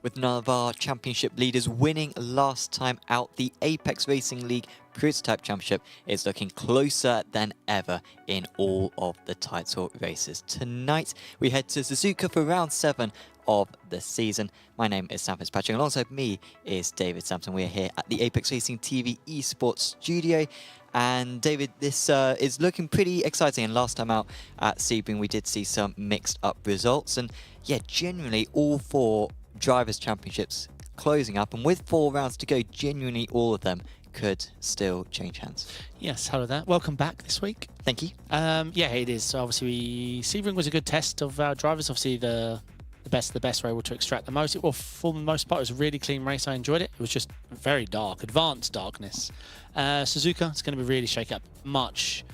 with none of our championship leaders winning last time out. The Apex Racing League Prototype Championship is looking closer than ever in all of the title races. Tonight, we head to Suzuka for round 7 of the season. My name is Sam Fitzpatrick. Alongside me is David Sampson. We are here at the Apex Racing TV esports studio. And David, this is looking pretty exciting. And last time out at Sebring, we did see some mixed up results. And yeah, genuinely all 4 Drivers' Championships closing up. And with 4 rounds to go, genuinely all of them could still change hands. Yes, hello there. Welcome back this week. Thank you. Yeah, it is. So obviously, Sebring was a good test of our drivers. Obviously, the best were able to extract the most. Well, for the most part, it was a really clean race. I enjoyed it. It was just very dark, advanced darkness. Suzuka, it's going to be really shake up. Much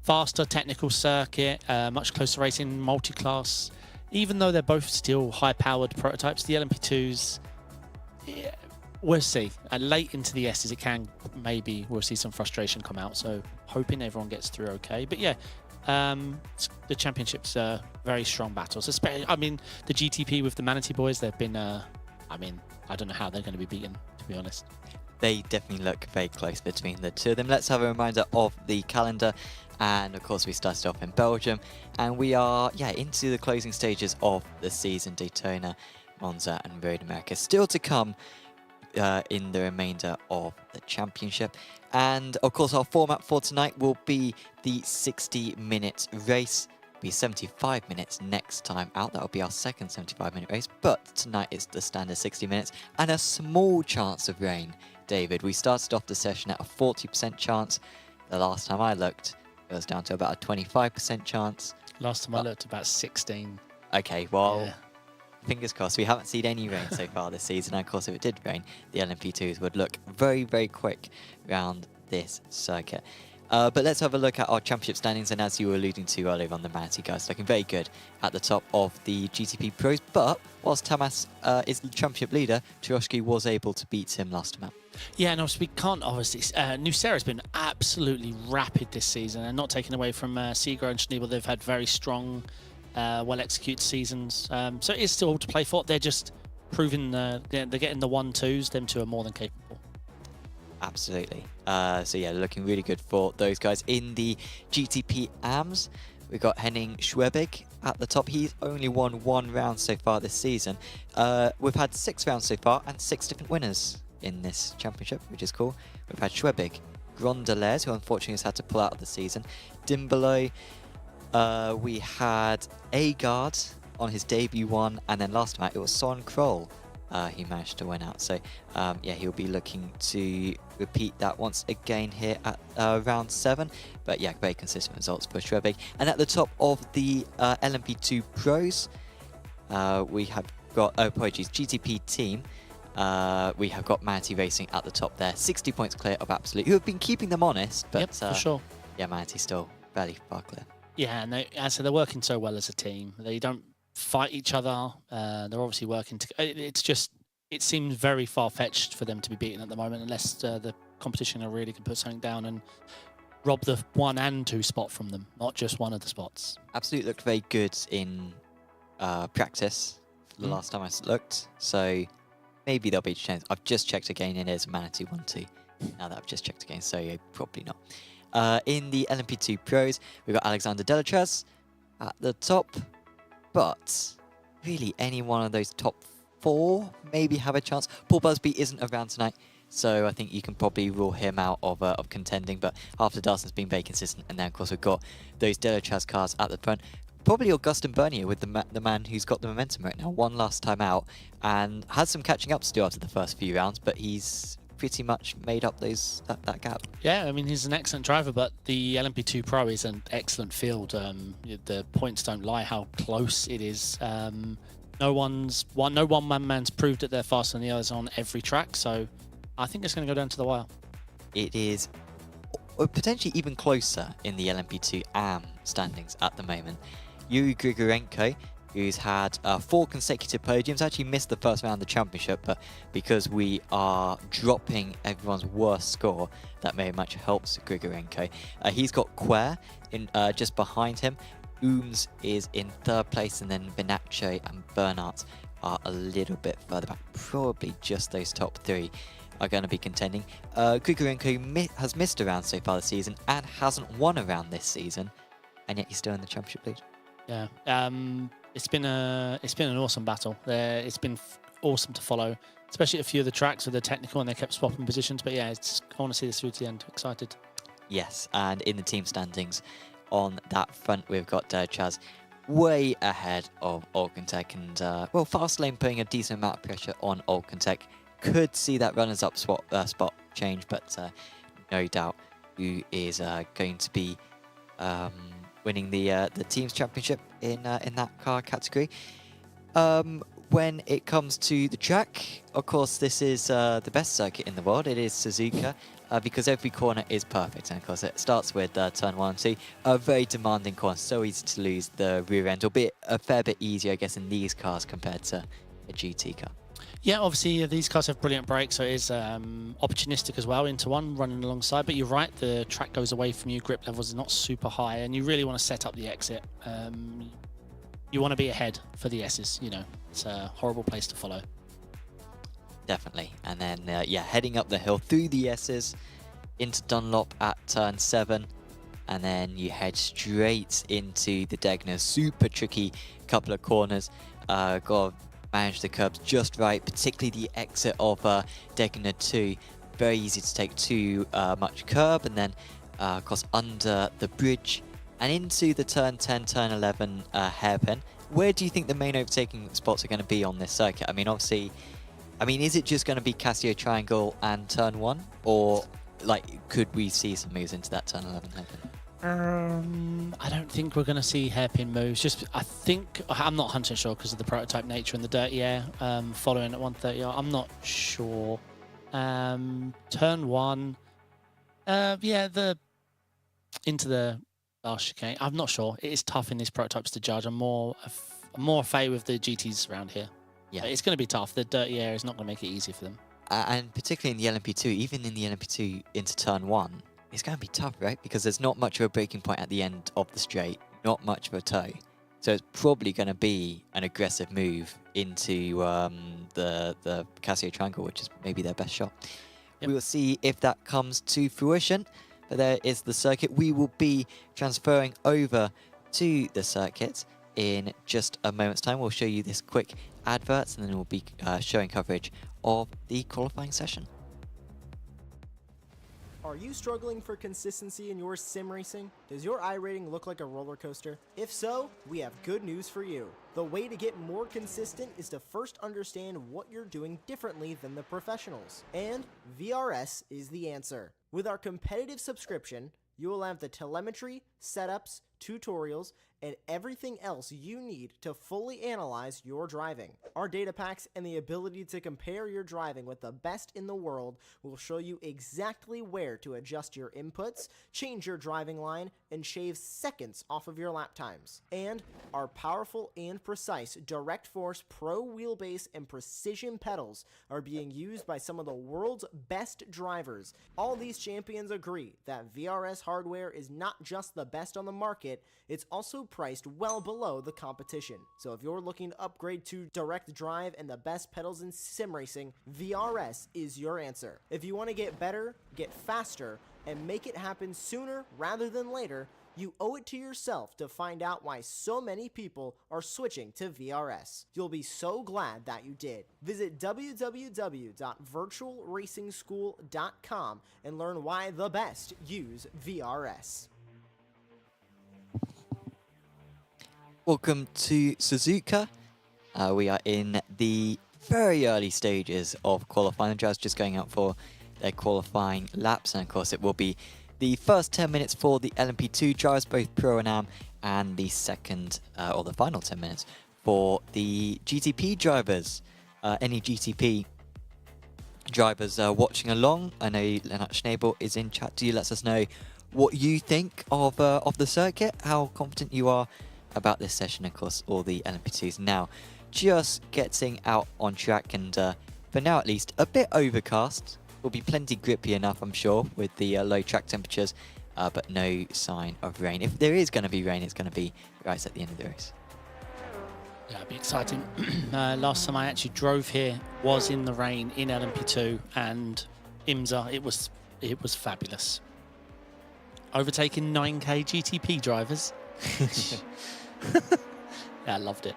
faster technical circuit, much closer racing, multi-class. Even though they're both still high-powered prototypes, the LMP2s, yeah, we'll see. Late into the S's, maybe we'll see some frustration come out. So hoping everyone gets through okay. But yeah, the championships are very strong battles. Especially, I mean, the GTP with the Manatee boys, they've been, I don't know how they're going to be beaten, to be honest. They definitely look very close between the two of them. Let's have a reminder of the calendar. And of course, we started off in Belgium, and we are, into the closing stages of the season. Daytona, Monza, and Road America still to come in the remainder of the championship. And of course, our format for tonight will be the 60-minute race. It'll be 75 minutes next time out. That will be our second 75-minute race. But tonight is the standard 60 minutes and a small chance of rain. David, we started off the session at a 40% chance. The last time I looked, it was down to about a 25% chance. Last time I looked, about 16. Okay, well, yeah. Fingers crossed. We haven't seen any rain so far this season. And of course, if it did rain, the LMP2s would look very, very quick around this circuit. But let's have a look at our championship standings. And as you were alluding to earlier on, the Manatee guys looking very good at the top of the GTP Pros. But whilst Tamas is the championship leader, Turoshki was able to beat him last time out. Yeah, and obviously we can't, Nucera's been absolutely rapid this season, and not taken away from Seagra and Schneebel. They've had very strong, well-executed seasons. So it is still to play for. They're just proving they're getting the 1-2s. Them two are more than capable. Absolutely. So yeah, looking really good for those guys. In the GTP AMS, we've got Henning Schwebig at the top. He's only won 1 round so far this season. We've had 6 rounds so far and 6 different winners in this championship, which is cool. We've had Schwebig, Grondelez, who unfortunately has had to pull out of the season, Dimbolo, we had Agard on his debut one, and then last time out it was Son Kroll. He managed to win out. So yeah, he'll be looking to repeat that once again here at round 7. But yeah, very consistent results for Schwebig. And at the top of the LMP2 Pros, we have got, GTP team. We have got Manatee Racing at the top there, 60 points clear of Absolute, who have been keeping them honest, but yep, for sure. Yeah, Manatee still fairly far clear. Yeah, and they're working so well as a team. They don't fight each other. They're obviously working together. It seems very far-fetched for them to be beaten at the moment, unless the competition really can put something down and rob the 1 and 2 spot from them, not just one of the spots. Absolute looked very good in practice the last time I looked, so maybe there'll be a chance. I've just checked again, and it is Manatee 1-2. Now that I've just checked again, so yeah, probably not. In the LMP2 Pros, we've got Alexander Delachas at the top, but really any one of those top 4 maybe have a chance. Paul Busby isn't around tonight, so I think you can probably rule him out of contending, but after Darson's been very consistent, and then of course we've got those Delachas cars at the front. Probably Augustin Bernier with the man who's got the momentum right now. Won last time out and has some catching up to do after the first few rounds, but he's pretty much made up that gap. Yeah, I mean, he's an excellent driver, but the LMP2 Pro is an excellent field. The points don't lie how close it is. No one man's proved that they're faster than the others on every track, so I think it's going to go down to the wire. It is potentially even closer in the LMP2 AM standings at the moment. Yuri Grigorenko, who's had 4 consecutive podiums, actually missed the first round of the championship, but because we are dropping everyone's worst score, that very much helps Grigorenko. He's got Quer in just behind him. Ooms is in 3rd place, and then Vinaccio and Bernhardt are a little bit further back. Probably just those top 3 are going to be contending. Grigorenko has missed a round so far this season and hasn't won a round this season, and yet he's still in the championship lead. Yeah, it's been an awesome battle. It's been awesome to follow, especially a few of the tracks with the technical, and they kept swapping positions. But yeah, I want to see this through to the end. Excited. Yes, and in the team standings on that front, we've got Chaz way ahead of Olkentech, and well, Fastlane putting a decent amount of pressure on Olkentech. Could see that runners-up spot change, but no doubt who is going to be winning the team's championship in that car category. When it comes to the track, of course, this is the best circuit in the world. It is Suzuka, because every corner is perfect. And of course, it starts with turn 1 and 2. A very demanding corner, so easy to lose the rear end, albeit a fair bit easier, I guess, in these cars compared to a GT car. Yeah, obviously these cars have brilliant brakes, so it is opportunistic as well into one, running alongside. But you're right, the track goes away from you, grip levels are not super high, and you really want to set up the exit. You want to be ahead for the S's, you know. It's a horrible place to follow. Definitely. And then, yeah, heading up the hill through the S's into Dunlop at turn 7. And then you head straight into the Degner. Super tricky couple of corners. Got to manage the curbs just right, particularly the exit of Degner 2. Very easy to take too much curb. And then, of course, under the bridge and into the turn 10, turn 11 hairpin. Where do you think the main overtaking spots are going to be on this circuit? I mean, obviously, is it just going to be Casio Triangle and turn 1? Or, like, could we see some moves into that turn 11 hairpin? I don't think we're going to see hairpin moves. I'm not 100% sure because of the prototype nature and the dirty air following at 130. I'm not sure. Turn 1. Yeah, into the last chicane. I'm not sure. It is tough in these prototypes to judge. I'm more afraid with the GTs around here. Yeah, it's going to be tough. The dirty air is not going to make it easy for them. And particularly in the LMP2, even in the LMP2 into turn 1, it's going to be tough, right? Because there's not much of a breaking point at the end of the straight, not much of a toe. So it's probably going to be an aggressive move into the Casio Triangle, which is maybe their best shot. Yep. We will see if that comes to fruition. But there is the circuit. We will be transferring over to the circuit in just a moment's time. We'll show you this quick advert, and then we'll be showing coverage of the qualifying session. Are you struggling for consistency in your sim racing? Does your iRating look like a roller coaster? If so, we have good news for you. The way to get more consistent is to first understand what you're doing differently than the professionals. And VRS is the answer. With our competitive subscription, you will have the telemetry, setups, tutorials, and everything else you need to fully analyze your driving. Our data packs and the ability to compare your driving with the best in the world will show you exactly where to adjust your inputs, change your driving line, and shave seconds off of your lap times. And our powerful and precise Direct Force Pro wheelbase and precision pedals are being used by some of the world's best drivers. All these champions agree that VRS hardware is not just the best on the market, it's also priced well below the competition. So if you're looking to upgrade to direct drive and the best pedals in sim racing, VRS is your answer. If you want to get better, get faster, and make it happen sooner rather than later, you owe it to yourself to find out why so many people are switching to VRS. You'll be so glad that you did. Visit www.virtualracingschool.com and learn why the best use VRS. Welcome to Suzuka. We are in the very early stages of qualifying. The drivers just going out for their qualifying laps, and of course it will be the first 10 minutes for the LMP2 drivers, both Pro and Am, and the second or the final 10 minutes for the GTP drivers. Any GTP drivers watching along, I know Lennart Schnabel is in chat. Do you let us know what you think of the circuit, how confident you are about this session? Of course, all the LMP2s now just getting out on track, and for now at least a bit overcast. Will be plenty grippy enough, I'm sure, with the low track temperatures, but no sign of rain. If there is going to be rain, it's going to be right at the end of the race. Yeah, it'd be exciting. Last time I actually drove here was in the rain in LMP2 and IMSA. It was fabulous. Overtaking 9K GTP drivers. Yeah, I loved it.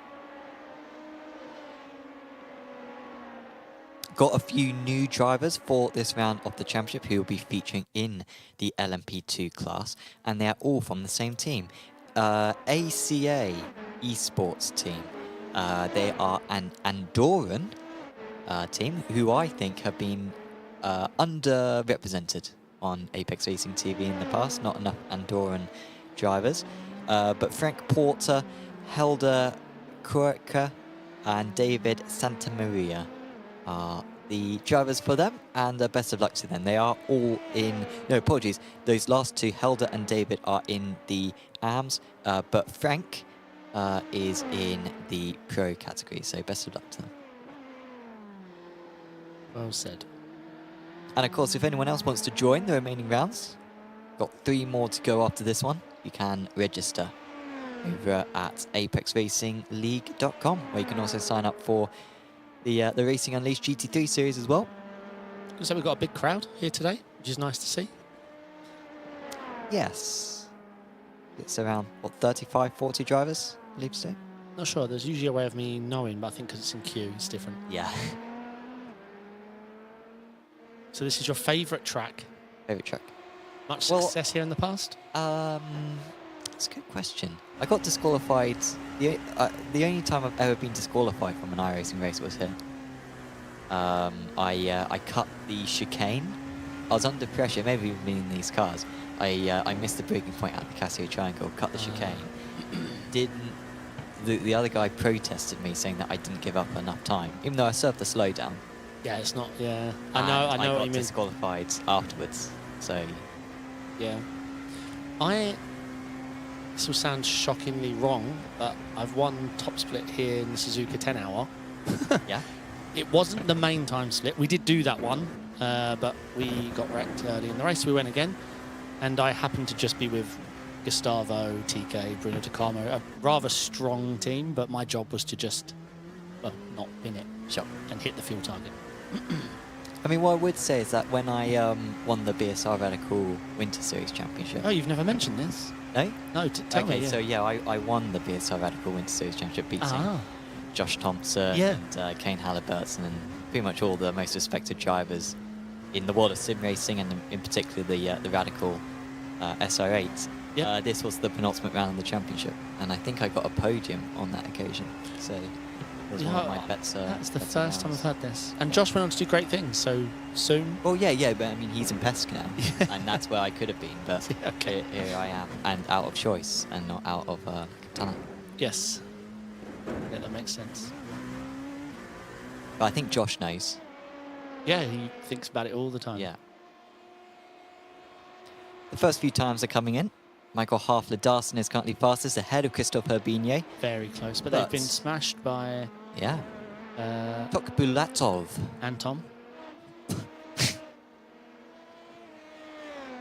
Got a few new drivers for this round of the championship who will be featuring in the LMP2 class, and they are all from the same team. ACA esports team. They are an Andorran team who I think have been underrepresented on Apex Racing TV in the past. Not enough Andorran drivers. But Frank Porter, Helder Kurka, and David Santamaria are the drivers for them, and best of luck to them. They are all in, no apologies, those last two, Helder and David, are in the AMS, but Frank is in the pro category, so best of luck to them. Well said. And of course, if anyone else wants to join the remaining rounds, got 3 more to go after this one, you can register over at apexracingleague.com, where you can also sign up for the Racing Unleashed GT3 series as well. Looks like we've got a big crowd here today, which is nice to see. Yes. It's around, what, 35, 40 drivers, I believe so? Not sure. There's usually a way of me knowing, but I think because it's in queue, it's different. Yeah. So this is your favourite track. Favourite track? Much Well, success here in the past? That's a good question. I got disqualified. The only time I've ever been disqualified from an iRacing race was here. I cut the chicane. I was under pressure, maybe even in these cars. I missed the braking point at the Casio Triangle, cut the chicane. The other guy protested me, saying that I didn't give up enough time, even though I served the slowdown. Yeah, it's not. Yeah, I know I what you got mean. disqualified afterwards. So Yeah, this will sound shockingly wrong, but I've won top split here in the Suzuka 10 hour. yeah. It wasn't the main time split. We did do that one, but we got wrecked early in the race. We went again, and I happened to just be with Gustavo, TK, Bruno Tacamo, a rather strong team, but my job was to just, well, not pin it Sure. and hit the fuel target. I mean, what I would say is that when I won the BSR Radical Winter Series Championship... Oh, you've never mentioned this? No? No, tell me. Okay, so yeah, I won the BSR Radical Winter Series Championship, beating Josh Thompson and Kane Halliburton and pretty much all the most respected drivers in the world of sim racing, and in particular the Radical SR8. Yep. This was the penultimate round of the championship, and I think I got a podium on that occasion. So it was one of my bets. That's the bets first time rounds. I've heard this. And Josh went on to do great things, so soon. Well, yeah, but I mean, he's in Pesk now, and that's where I could have been, but Okay. here I am, and out of choice, and not out of talent. Yes. Yeah, that makes sense. But I think Josh knows. Yeah, he thinks about it all the time. Yeah. The first few times are coming in. Michael Harfler-Darson is currently fastest, ahead of Christophe Herbigny. Very close, but they've been smashed by Yeah. Tokbulatov. Anton.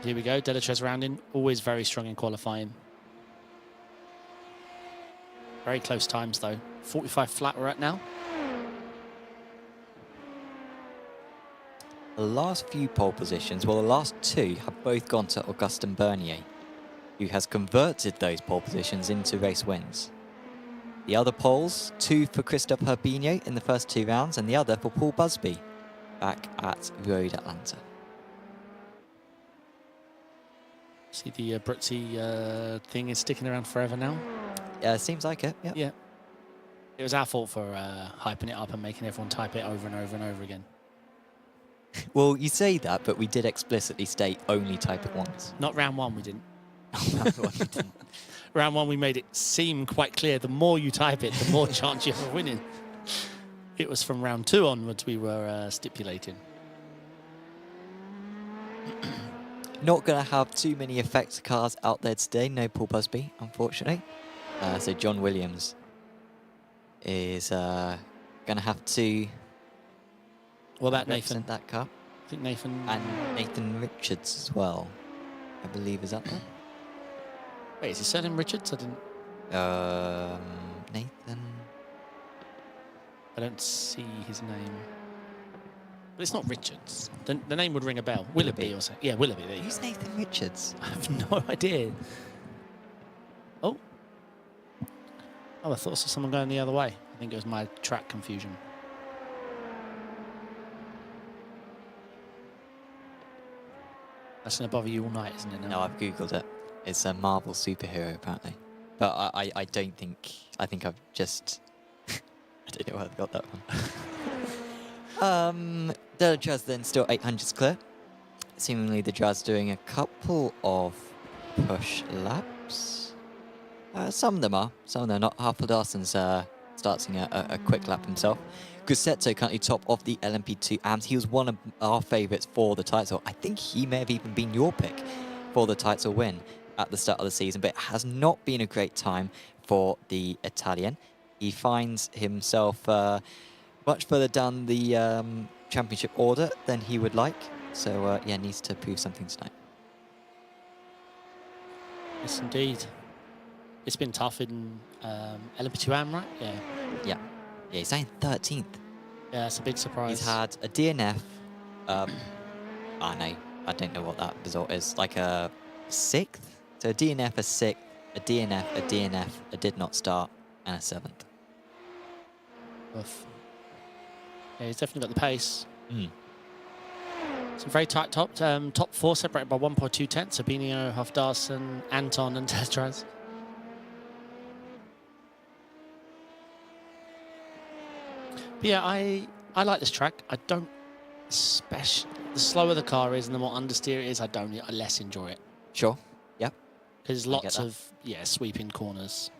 Here we go, Delatrez rounding, always very strong in qualifying. Very close times though. 45 flat we're at now. The last few pole positions, well, the last 2 have both gone to Augustin Bernier, who has converted those pole positions into race wins. The other poles, 2 for Christophe Herbigny in the first 2 rounds, and the other for Paul Busby back at Road Atlanta. See the Britsy thing is sticking around forever now. Seems like it, yeah. Yeah. It was our fault for hyping it up and making everyone type it over and over and over again. Well, you say that, but we did explicitly state only type it once. Not round 1, we didn't. Round 1 we didn't. Round 1 we made it seem quite clear, the more you type it, the more chance you have of winning. It was from round 2 onwards we were stipulating. Not going to have too many effects cars out there today. No Paul Busby, unfortunately. So John Williams is going to have to What about represent Nathan? that car. I think Nathan... And Nathan Richards as well, I believe, is up there. Wait, is his surname Richards? I didn't... Nathan... I don't see his name. But it's not Richards. The name would ring a bell. Willoughby or something. Yeah, Willoughby. There you Who's go. Nathan Richards? I have no idea. Oh. Oh, I thought I saw someone going the other way. I think it was my track confusion. That's going to bother you all night, isn't it? No, I've Googled it. It's a Marvel superhero, apparently. But I don't think... I think I've just... I don't know where I got that one. The Jazz then still 800s clear. Seemingly the Jazz doing a couple of push laps. Some of them are. Some of them are not. Harper Darson's starting a quick lap himself. Grassetto currently top of the LMP2 AMS. He was one of our favourites for the title. I think he may have even been your pick for the title win at the start of the season, but it has not been a great time for the Italian. He finds himself much further down the championship order than he would like. So, yeah, needs to prove something tonight. Yes, indeed. It's been tough in LMP2 AM, right? Yeah. Yeah. Yeah, he's in 13th. Yeah, that's a big surprise. He's had a DNF. I don't know what that result is. Like a 6th? So a DNF, a 6th, a DNF, a DNF, a did not start, and a 7th. Oof. Yeah, he's definitely got the pace. Mm. Some very tight top 4 separated by 1.2 tenths. Sabinio, Hofdarson, Anton, and Tetras. But yeah, I like this track. I don't, especially the slower the car is and the more understeer it is, I less enjoy it. Sure. Yep. Because lots of sweeping corners.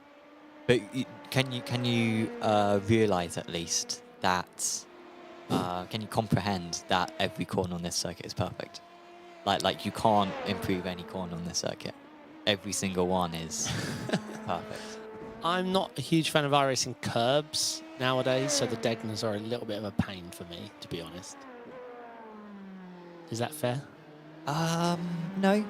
But can you realise at least that? Can you comprehend that every corner on this circuit is perfect? Like you can't improve any corner on this circuit. Every single one is perfect. I'm not a huge fan of iRacing curbs nowadays, so the Degners are a little bit of a pain for me, to be honest. Is that fair? No.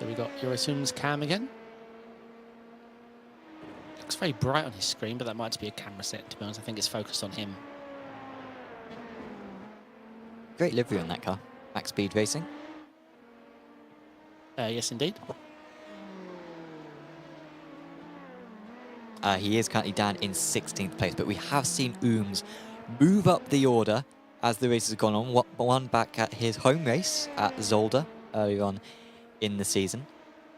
There we got Eurosum's cam again. Looks very bright on his screen, but that might just be a camera set, to be honest. I think it's focused on him. Great livery on that car. Max Speed Racing. Yes, indeed. He is currently down in 16th place, but we have seen Ooms move up the order as the race has gone on. One back at his home race at Zolder early on in the season.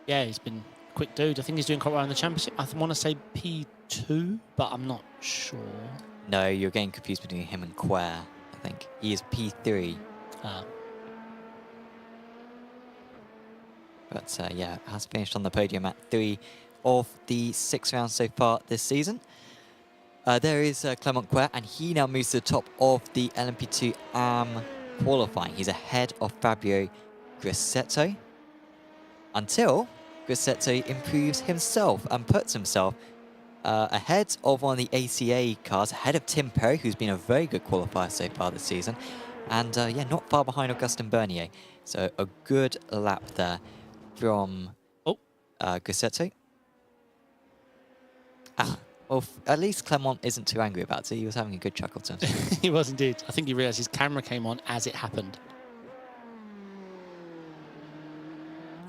Yeah, he's been a quick dude. I think he's doing quite well in the championship. I want to say P2, but I'm not sure. No, you're getting confused between him and Quare, I think. He is P3. But yeah, has finished on the podium at 3 of the 6 rounds so far this season. There is Clement Quare, and he now moves to the top of the LMP2 AM qualifying. He's ahead of Fabio Grassetto until Grassetto improves himself and puts himself ahead of one of the ACA cars, ahead of Tim Perry, who's been a very good qualifier so far this season. And yeah, not far behind Augustin Bernier. So a good lap there from Grassetto. Well, at least Clement isn't too angry about it. He was having a good chuckle to himself. He was indeed. I think he realised his camera came on as it happened.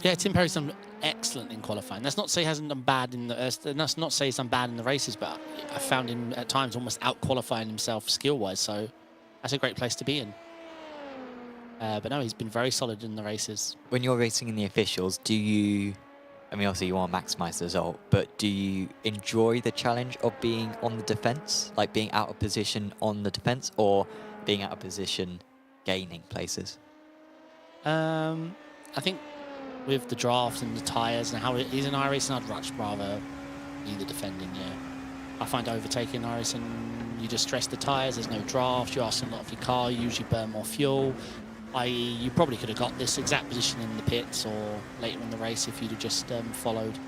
Yeah, Tim Perry's done excellent in qualifying. That's not to say he hasn't done bad in the. That's not to say he's done bad in the races, but I found him at times almost out qualifying himself skill-wise. So that's a great place to be in. But no, he's been very solid in the races. When you're racing in the officials, do you? I mean, obviously you want to maximise the result, but do you enjoy the challenge of being on the defence, like being out of position on the defence, or being out of position gaining places? I think with the draft and the tyres and how it is in iRacing, I'd much rather be the defending, yeah. I find overtaking iRacing, you just stress the tyres, there's no draft, you ask a lot of your car, you usually burn more fuel. I.e., you probably could have got this exact position in the pits or later in the race if you'd have just followed.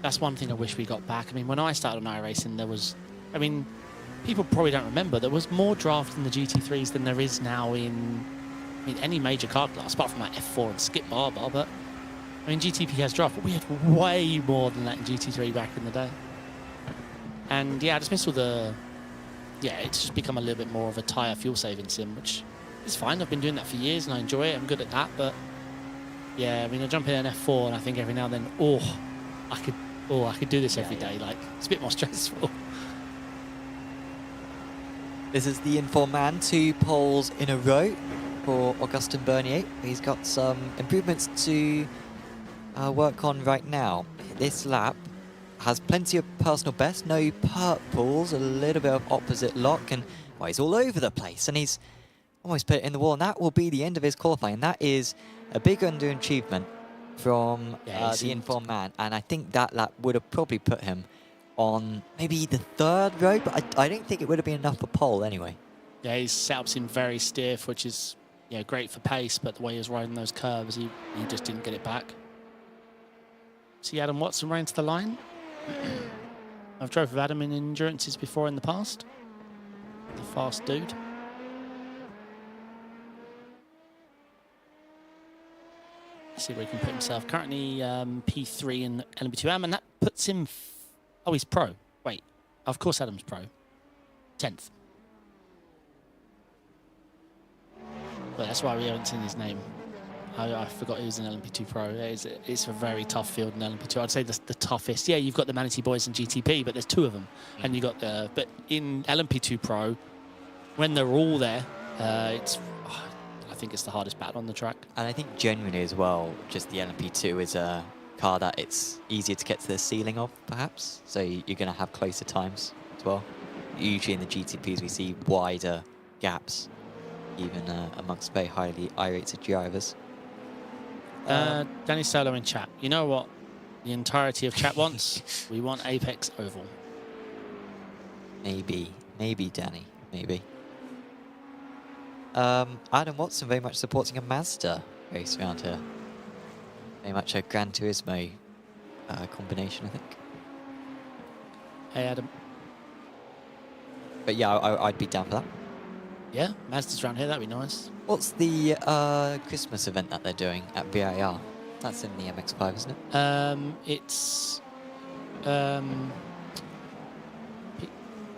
That's one thing I wish we got back. I mean, when I started on iRacing, there was, I mean, people probably don't remember, there was more draft in the GT3s than there is now in, I mean, any major car class, apart from like F4 and Skip Barber, but I mean, GTP has draft, but we had way more than that in GT3 back in the day. And yeah, I just miss all the... Yeah, it's just become a little bit more of a tyre fuel saving sim, which is fine. I've been doing that for years and I enjoy it. I'm good at that, but yeah, I mean, I jump in an F4 and I think every now and then, I could do this every day. Like, it's a bit more stressful. This is the informed man, 2 poles in a row for Augustin Bernier. He's got some improvements to work on right now. This lap has plenty of personal best, no purples, a little bit of opposite lock, and well, he's all over the place, and he's almost put it in the wall, and that will be the end of his qualifying. That is a big underachievement from the informed man, and I think that lap would have probably put him on maybe the 3rd row, but I don't think it would have been enough for pole anyway. Yeah, his setup seemed very stiff, which is great for pace, but the way he was riding those curves, he just didn't get it back. See Adam Watson ran to the line. I've drove with Adam in endurances before in the past. The fast dude. Let's see where he can put himself. Currently P3 in LMP2M, and that puts him... Oh, he's pro. Wait, of course Adam's pro. 10th. Well, that's why we haven't seen his name. I forgot he was an LMP2 Pro. It's a very tough field in LMP2. I'd say the toughest. Yeah, you've got the Manatee boys in GTP, but there's 2 of them. And you got the... But in LMP2 Pro, when they're all there, I think it's the hardest battle on the track. And I think genuinely as well, just the LMP2 is a car that it's easier to get to the ceiling of, perhaps. So you're going to have closer times as well. Usually in the GTPs, we see wider gaps, even amongst very highly I-rated drivers. Danny Solo in chat. You know what the entirety of chat wants? We want Apex Oval. Maybe, Danny, maybe. Adam Watson very much supporting a Mazda race around here. Very much a Gran Turismo combination, I think. Hey, Adam. But yeah, I'd be down for that. Yeah, Mazda's around here. That'd be nice. What's the Christmas event that they're doing at VIR? That's in the MX-5, isn't it? It's...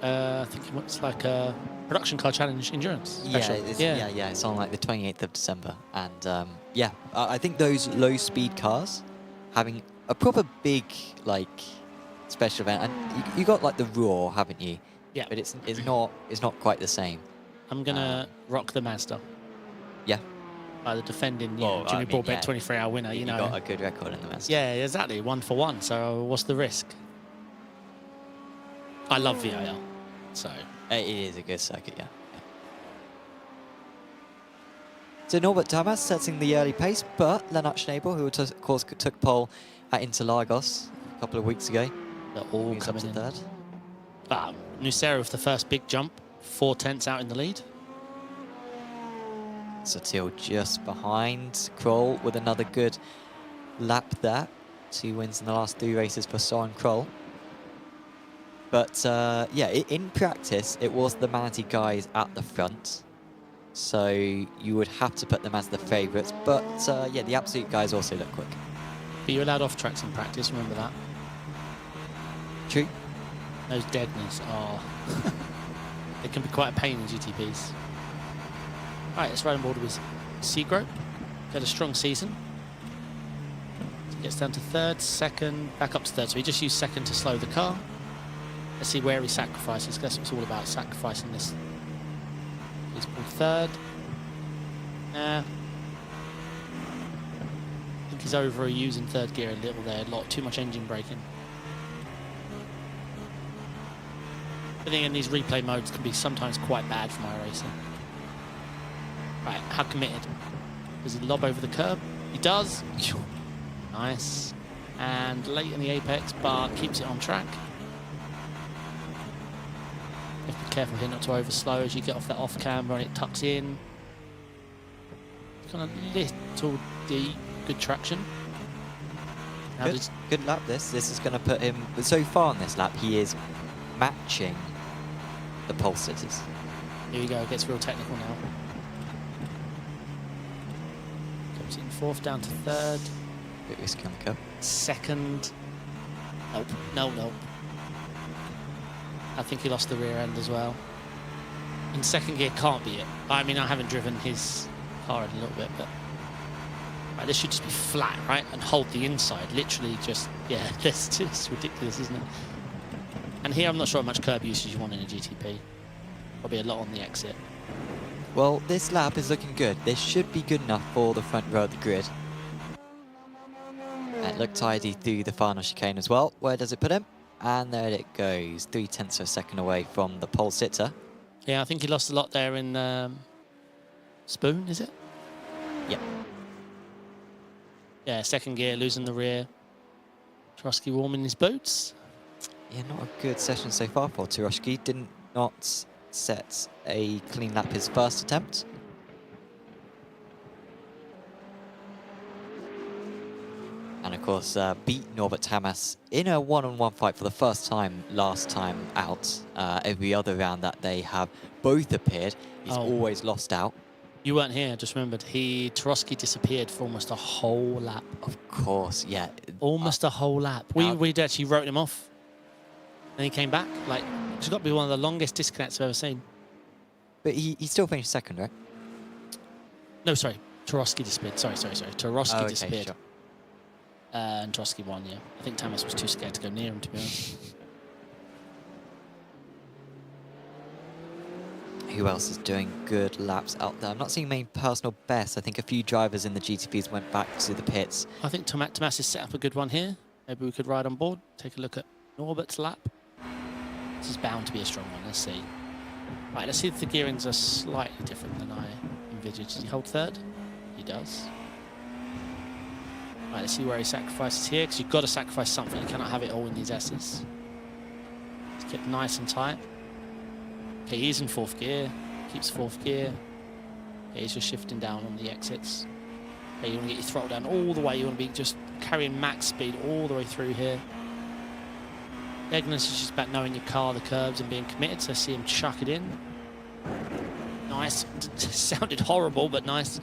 I think it's like a production car challenge endurance special. Yeah, it's on like the 28th of December. And yeah, I think those low-speed cars having a proper big, like, special event. And you got like the Raw, haven't you? Yeah. But it's not quite the same. I'm gonna rock the Mazda. Yeah. The defending Jimmy Broadbent 23-hour winner, you know. Got a good record in the Mazda. Yeah, exactly. 1 for 1. So what's the risk? I love VIR. So it is a good circuit, yeah. So Norbert Damas setting the early pace, but Lennart Schnabel, who of course took pole at Interlagos a couple of weeks ago, they're all coming to in. 3rd. Nucera with the first big jump, 4/10 out in the lead. Sotil just behind. Kroll with another good lap there. 2 wins in the last 3 races for Soren Kroll. But yeah, in practice, it was the Manatee guys at the front. So you would have to put them as the favourites. But yeah, the Absolute guys also look quick. But you're allowed off tracks in practice, remember that. True. Those deadness are... It can be quite a pain in GTPs. Alright, let's ride on board with Seagrope. Had a strong season. So he gets down to 3rd, 2nd, back up to 3rd. So he just used 2nd to slow the car. Let's see where he sacrifices. That's what it's all about, sacrificing this. He's pulled 3rd. I think he's overusing 3rd gear a little there. Too much engine braking. I think in these replay modes can be sometimes quite bad for my racing. Right, how committed? Does he lob over the curb? He does. Nice. And late in the apex, but keeps it on track. You have to be careful here not to overslow as you get off that off camber and it tucks in. Kind of little deep, good traction. Good lap this. This is going to put him, so far on this lap, he is matching the pole sitters. Here we go, it gets real technical now. Comes in 4th, down to 3rd. Bit risky on the curb. Second. Nope. Nope. I think he lost the rear end as well. In second gear can't be it. I mean, I haven't driven his car in a little bit, but right, this should just be flat, right? And hold the inside. Literally just, yeah, this is just ridiculous, isn't it? And here I'm not sure how much curb usage you want in a GTP. Probably a lot on the exit. Well, this lap is looking good. This should be good enough for the front row of the grid. And it looked tidy through the final chicane as well. Where does it put him? And there it goes. 0.3 of a second away from the pole sitter. Yeah, I think he lost a lot there in Spoon, is it? Yep. Yeah, second gear, losing the rear. Trotsky warming his boots. Yeah, not a good session so far for Turoshki. Did not set a clean lap his first attempt. And of course, beat Norbert Hamas in a one-on-one fight for the first time last time out. Every other round that they have both appeared, he's always lost out. You weren't here, just remembered. Trotsky disappeared for almost a whole lap. Of course, yeah. Almost a whole lap. We'd actually wrote him off. Then he came back. Like, it's got to be one of the longest disconnects I've ever seen. But he still finished second, right? No, sorry. Trotsky disappeared. Sorry. Trotsky disappeared. Sure. And Trotsky won, yeah. I think Tamas was too scared to go near him, to be honest. Who else is doing good laps out there? I'm not seeing many personal bests. I think a few drivers in the GTPs went back to the pits. I think Tamas has set up a good one here. Maybe we could ride on board, take a look at Norbert's lap. This is bound to be a strong one, let's see. Right, let's see if the gearings are slightly different than I envisaged. Does he hold third? He does. Right, let's see where he sacrifices here, because you've got to sacrifice something. You cannot have it all in these S's. Let's get nice and tight. Okay, he's in fourth gear. Keeps fourth gear. Okay, he's just shifting down on the exits. Okay, you want to get your throttle down all the way. You want to be just carrying max speed all the way through here. Ignis is just about knowing your car, the curbs, and being committed. So see him chuck it in. Nice. Sounded horrible, but nice.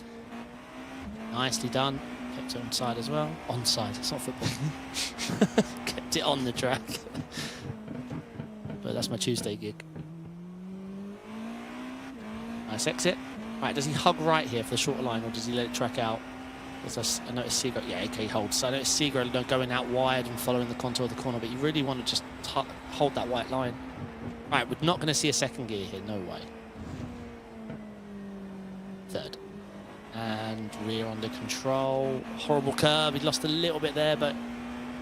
Nicely done. Kept it onside as well. Onside, it's not football. Kept it on the track. But that's my Tuesday gig. Nice exit. Right, does he hug right here for the shorter line, or does he let it track out? I noticed Segro, yeah, okay, holds. So I noticed Segro going out wide and following the contour of the corner, but you really want to just hold that white line. Right, we're not going to see a second gear here, no way. Third. And rear under control. Horrible curb, he lost a little bit there, but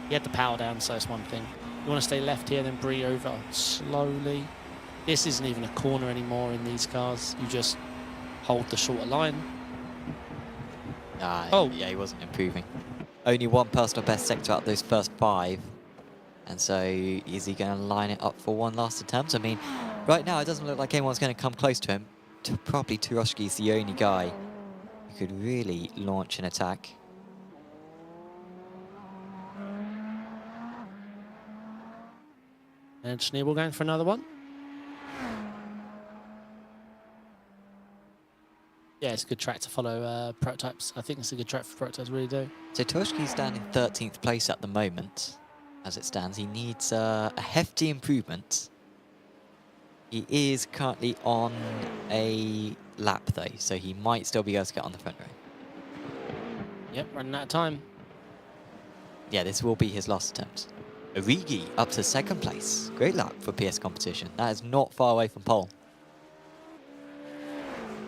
he had the power down, so that's one thing. You want to stay left here, then brie over slowly. This isn't even a corner anymore in these cars. You just hold the shorter line. Yeah, he wasn't improving. Only one personal best sector out of those first 5. And so is he going to line it up for one last attempt? I mean, right now it doesn't look like anyone's going to come close to him. Probably Turoshki's the only guy who could really launch an attack. And Schneebel going for another one. Yeah, it's a good track to follow prototypes. I think it's a good track for prototypes, really do. So Turoshki's down in 13th place at the moment, as it stands. He needs a hefty improvement. He is currently on a lap, though, so he might still be able to get on the front row. Yep, running out of time. Yeah, this will be his last attempt. Origi up to 2nd place. Great lap for PS competition. That is not far away from pole.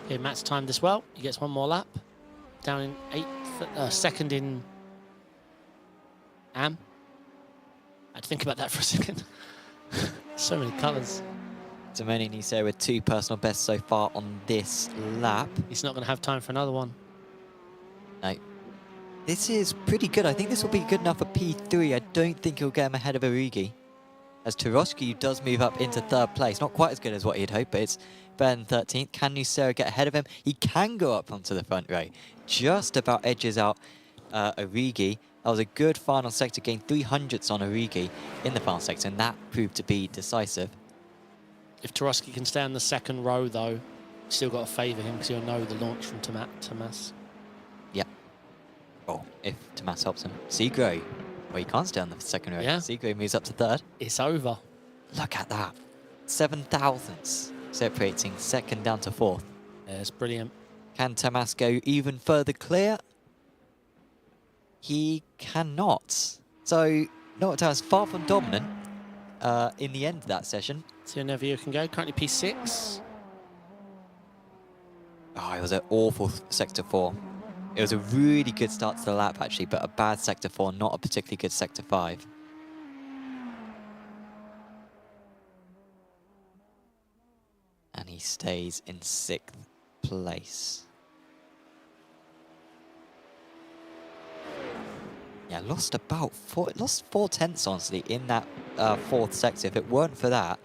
Okay, Matt's timed this well. He gets one more lap. Down in 8th, 2nd in Am. I had to think about that for a second. So many colours. Simone Nise with 2 personal bests so far on this lap. He's not going to have time for another one. No. This is pretty good. I think this will be good enough for P3. I don't think he'll get him ahead of Origi. As Turoshki does move up into 3rd place. Not quite as good as what he'd hoped, but it's better than 13th. Can Nucera get ahead of him? He can go up onto the front row. Just about edges out Origi. That was a good final sector gain. 300ths on Origi in the final sector, and that proved to be decisive. If Turoshki can stay on the 2nd row, though, still got to favour him because he'll know the launch from Tamas. Yeah. Oh, if Tomas helps him. Segro. Well, he can't stay on the second row. Yeah. Segro moves up to third. It's over. Look at that. 7 thousandths separating second down to fourth. Yeah, it's brilliant. Can Tomas go even further clear? He cannot. So, Northamptonshire is far from dominant in the end of that session. See whenever you can go. Currently P6. Oh, it was an awful sector 4. It was a really good start to the lap, actually, but a bad sector 4, not a particularly good sector 5. And he stays in 6th place. Yeah, lost 4 tenths, honestly, in that 4th sector. If it weren't for that,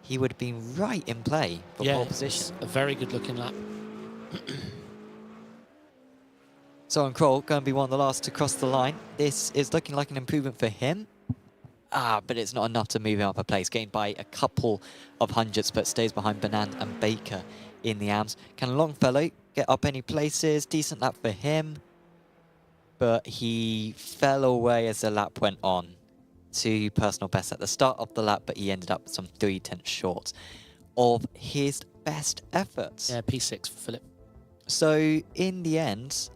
he would have been right in play for pole position. A very good looking lap. Soren Kroll going to be one of the last to cross the line. This is looking like an improvement for him. But it's not enough to move him up a place. Gained by a couple of hundredths, but stays behind Benand and Baker in the AMS. Can Longfellow get up any places? Decent lap for him. But he fell away as the lap went on. 2 personal bests at the start of the lap, but he ended up some 3 tenths short of his best efforts. Yeah, P6 for Philip. So in the end,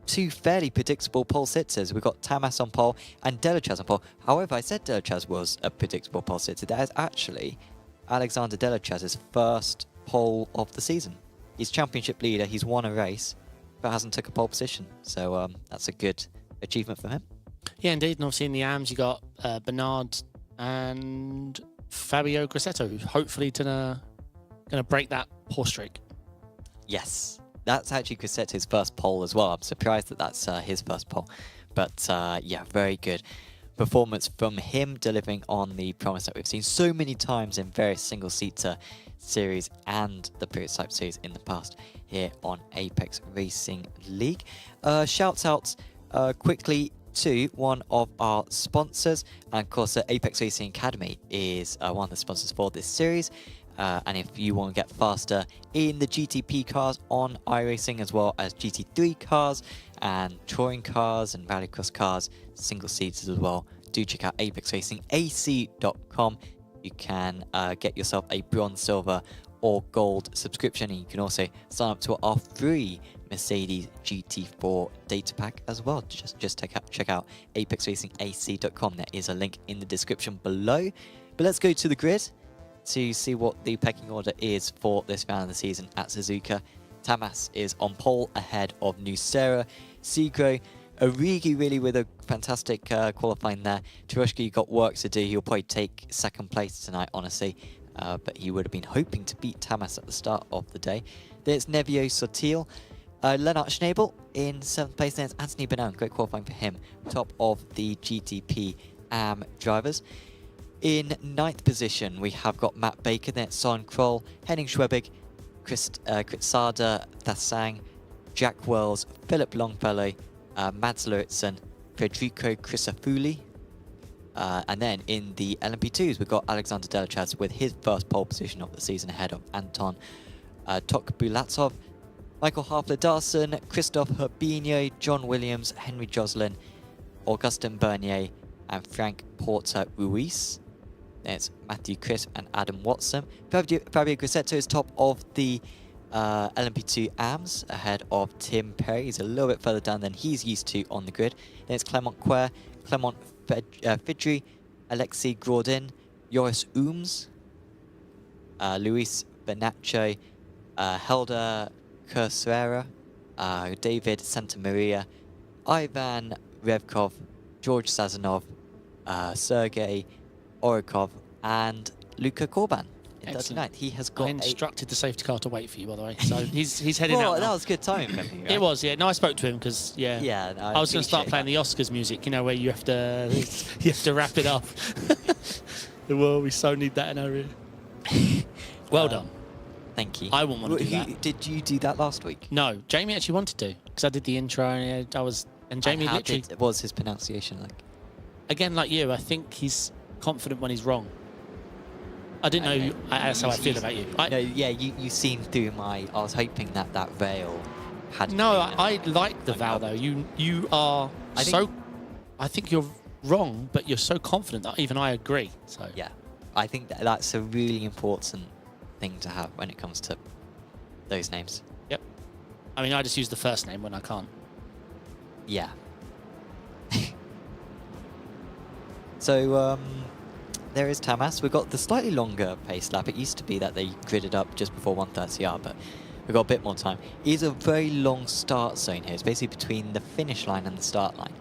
2 fairly predictable pole sitters. We've got Tamas on pole and Delachaz on pole. However, I said Delachaz was a predictable pole sitter. That is actually Alexander Delachaz's first pole of the season. He's championship leader. He's won a race, but hasn't took a pole position. So that's a good achievement for him. Yeah, indeed. And obviously in the AMS, you got Bernard and Fabio Grassetto, who's hopefully going to break that pole streak. Yes. That's actually Grissetto's first pole as well. I'm surprised that that's his first pole. But yeah, very good performance from him, delivering on the promise that we've seen so many times in various single-seater series and the prototype series in the past here on Apex Racing League. Shouts out quickly to one of our sponsors. And of course, the Apex Racing Academy is one of the sponsors for this series. And if you want to get faster in the GTP cars on iRacing, as well as GT3 cars and touring cars and rallycross cars, single seaters as well, do check out apexracingac.com. You can get yourself a bronze, silver or gold subscription, and you can also sign up to our free Mercedes GT4 data pack as well. Just check out apexracingac.com. There is a link in the description below. But let's go to the grid to see what the pecking order is for this round of the season at Suzuka. Tamas is on pole ahead of Nucera. Segro, Origi really with a fantastic qualifying there. Terushki got work to do. He'll probably take 2nd place tonight, honestly. But he would have been hoping to beat Tamas at the start of the day. There's Nevio Sotil. Lennart Schnabel in 7th place. There's Anthony Benan. Great qualifying for him. Top of the GTP AM drivers. In 9th position, we have got Matt Baker, then Soren Kroll, Henning Schwebig, Kritsada Thasang, Jack Wells, Philip Longfellow, Mads Luritzen, Federico Crisafulli. And then in the LMP2s, we've got Alexander Delachaz with his first pole position of the season ahead of Anton Tokbulatsov, Michael Harfler-Darson, Christoph Herbinho, John Williams, Henry Joslin, Augustin Bernier, and Frank Porter-Ruiz. There's Matthew Crisp and Adam Watson. Fabio Grissetto is top of the LMP2 AMS ahead of Tim Perry. He's a little bit further down than he's used to on the grid. Then it's Clement Quer, Clement Fidri, Alexei Grodin, Joris Ooms, Luis Benaccio, Helder Kursera, David Santamaria, Ivan Revkov, George Sazonov, Sergei Orikov, and Luka Korban in 39th. He has got I instructed the safety car to wait for you, by the way. So he's heading out now. That was good timing for me, right? It was, yeah. No, I spoke to him because, yeah. Yeah, no, I was going to start playing the Oscars music, you know, where you have to wrap it up. Well, we so need that in our ear. Well done. Thank you. I wouldn't want to do that. Did you do that last week? No, Jamie actually wanted to because I did the intro and Jamie and how literally. was his pronunciation like? Again, like you, I think he's confident when he's wrong. I didn't know. That's how I feel about you. No, yeah, you seen through my. I was hoping that veil had. No, I like the vow though. You are I think you're wrong, but you're so confident that even I agree. So Yeah, I think that's a really important thing to have when it comes to those names. Yep. I mean, I just use the first name when I can't. Yeah. So there is Tamas. We've got the slightly longer pace lap. It used to be that they gridded up just before 130R, but we've got a bit more time. It is a very long start zone here. It's basically between the finish line and the start line.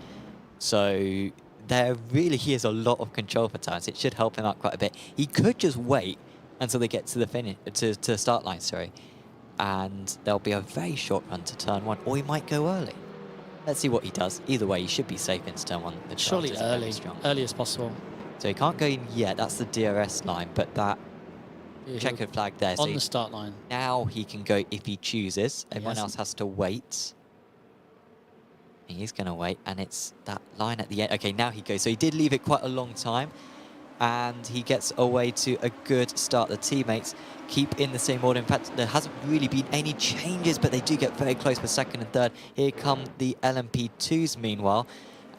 So there really is a lot of control for Tamas. It should help him out quite a bit. He could just wait until they get to the finish, to the start line, sorry. And there'll be a very short run to turn 1, or he might go early. Let's see what he does. Either way, he should be safe into turn 1. The Surely early as possible. So he can't go in yet. That's the DRS line, but that checkered flag there. On the start line. Now he can go if he chooses. Everyone else has to wait. He's going to wait, and it's that line at the end. Okay, now he goes. So he did leave it quite a long time, and he gets away to a good start. The teammates keep in the same order. In fact, there hasn't really been any changes, but they do get very close for second and third. Here come the LMP2s meanwhile,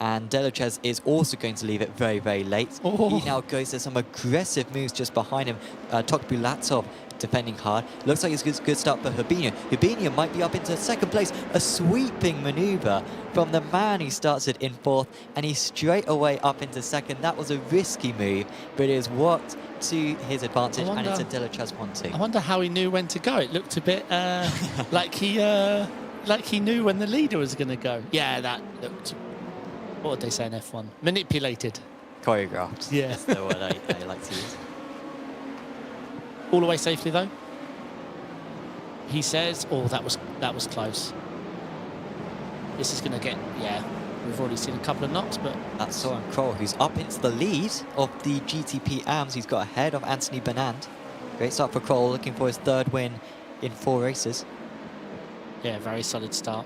and Delachez is also going to leave it very, very late. Oh. He now goes to some aggressive moves just behind him. Tokbulatov defending hard. Looks like it's a good start for Hubinho. Hubinho might be up into second place. A sweeping maneuver from the man who starts it in fourth, and he's straight away up into second. That was a risky move, but it has worked to his advantage, and it's a Delachez 1-2. I wonder how he knew when to go. It looked a bit like he knew when the leader was going to go. Yeah, that looked, what would they say in F1? Manipulated. Choreographed. Yeah. That's the word I like to use. All the way safely though. He says, "Oh, that was close." This is going to get, yeah. We've already seen a couple of knocks, but that's Soren Kroll, who's up into the lead of the GTP AMS. He's got ahead of Anthony Bernand. Great start for Kroll, looking for his third win in 4 races. Yeah, very solid start.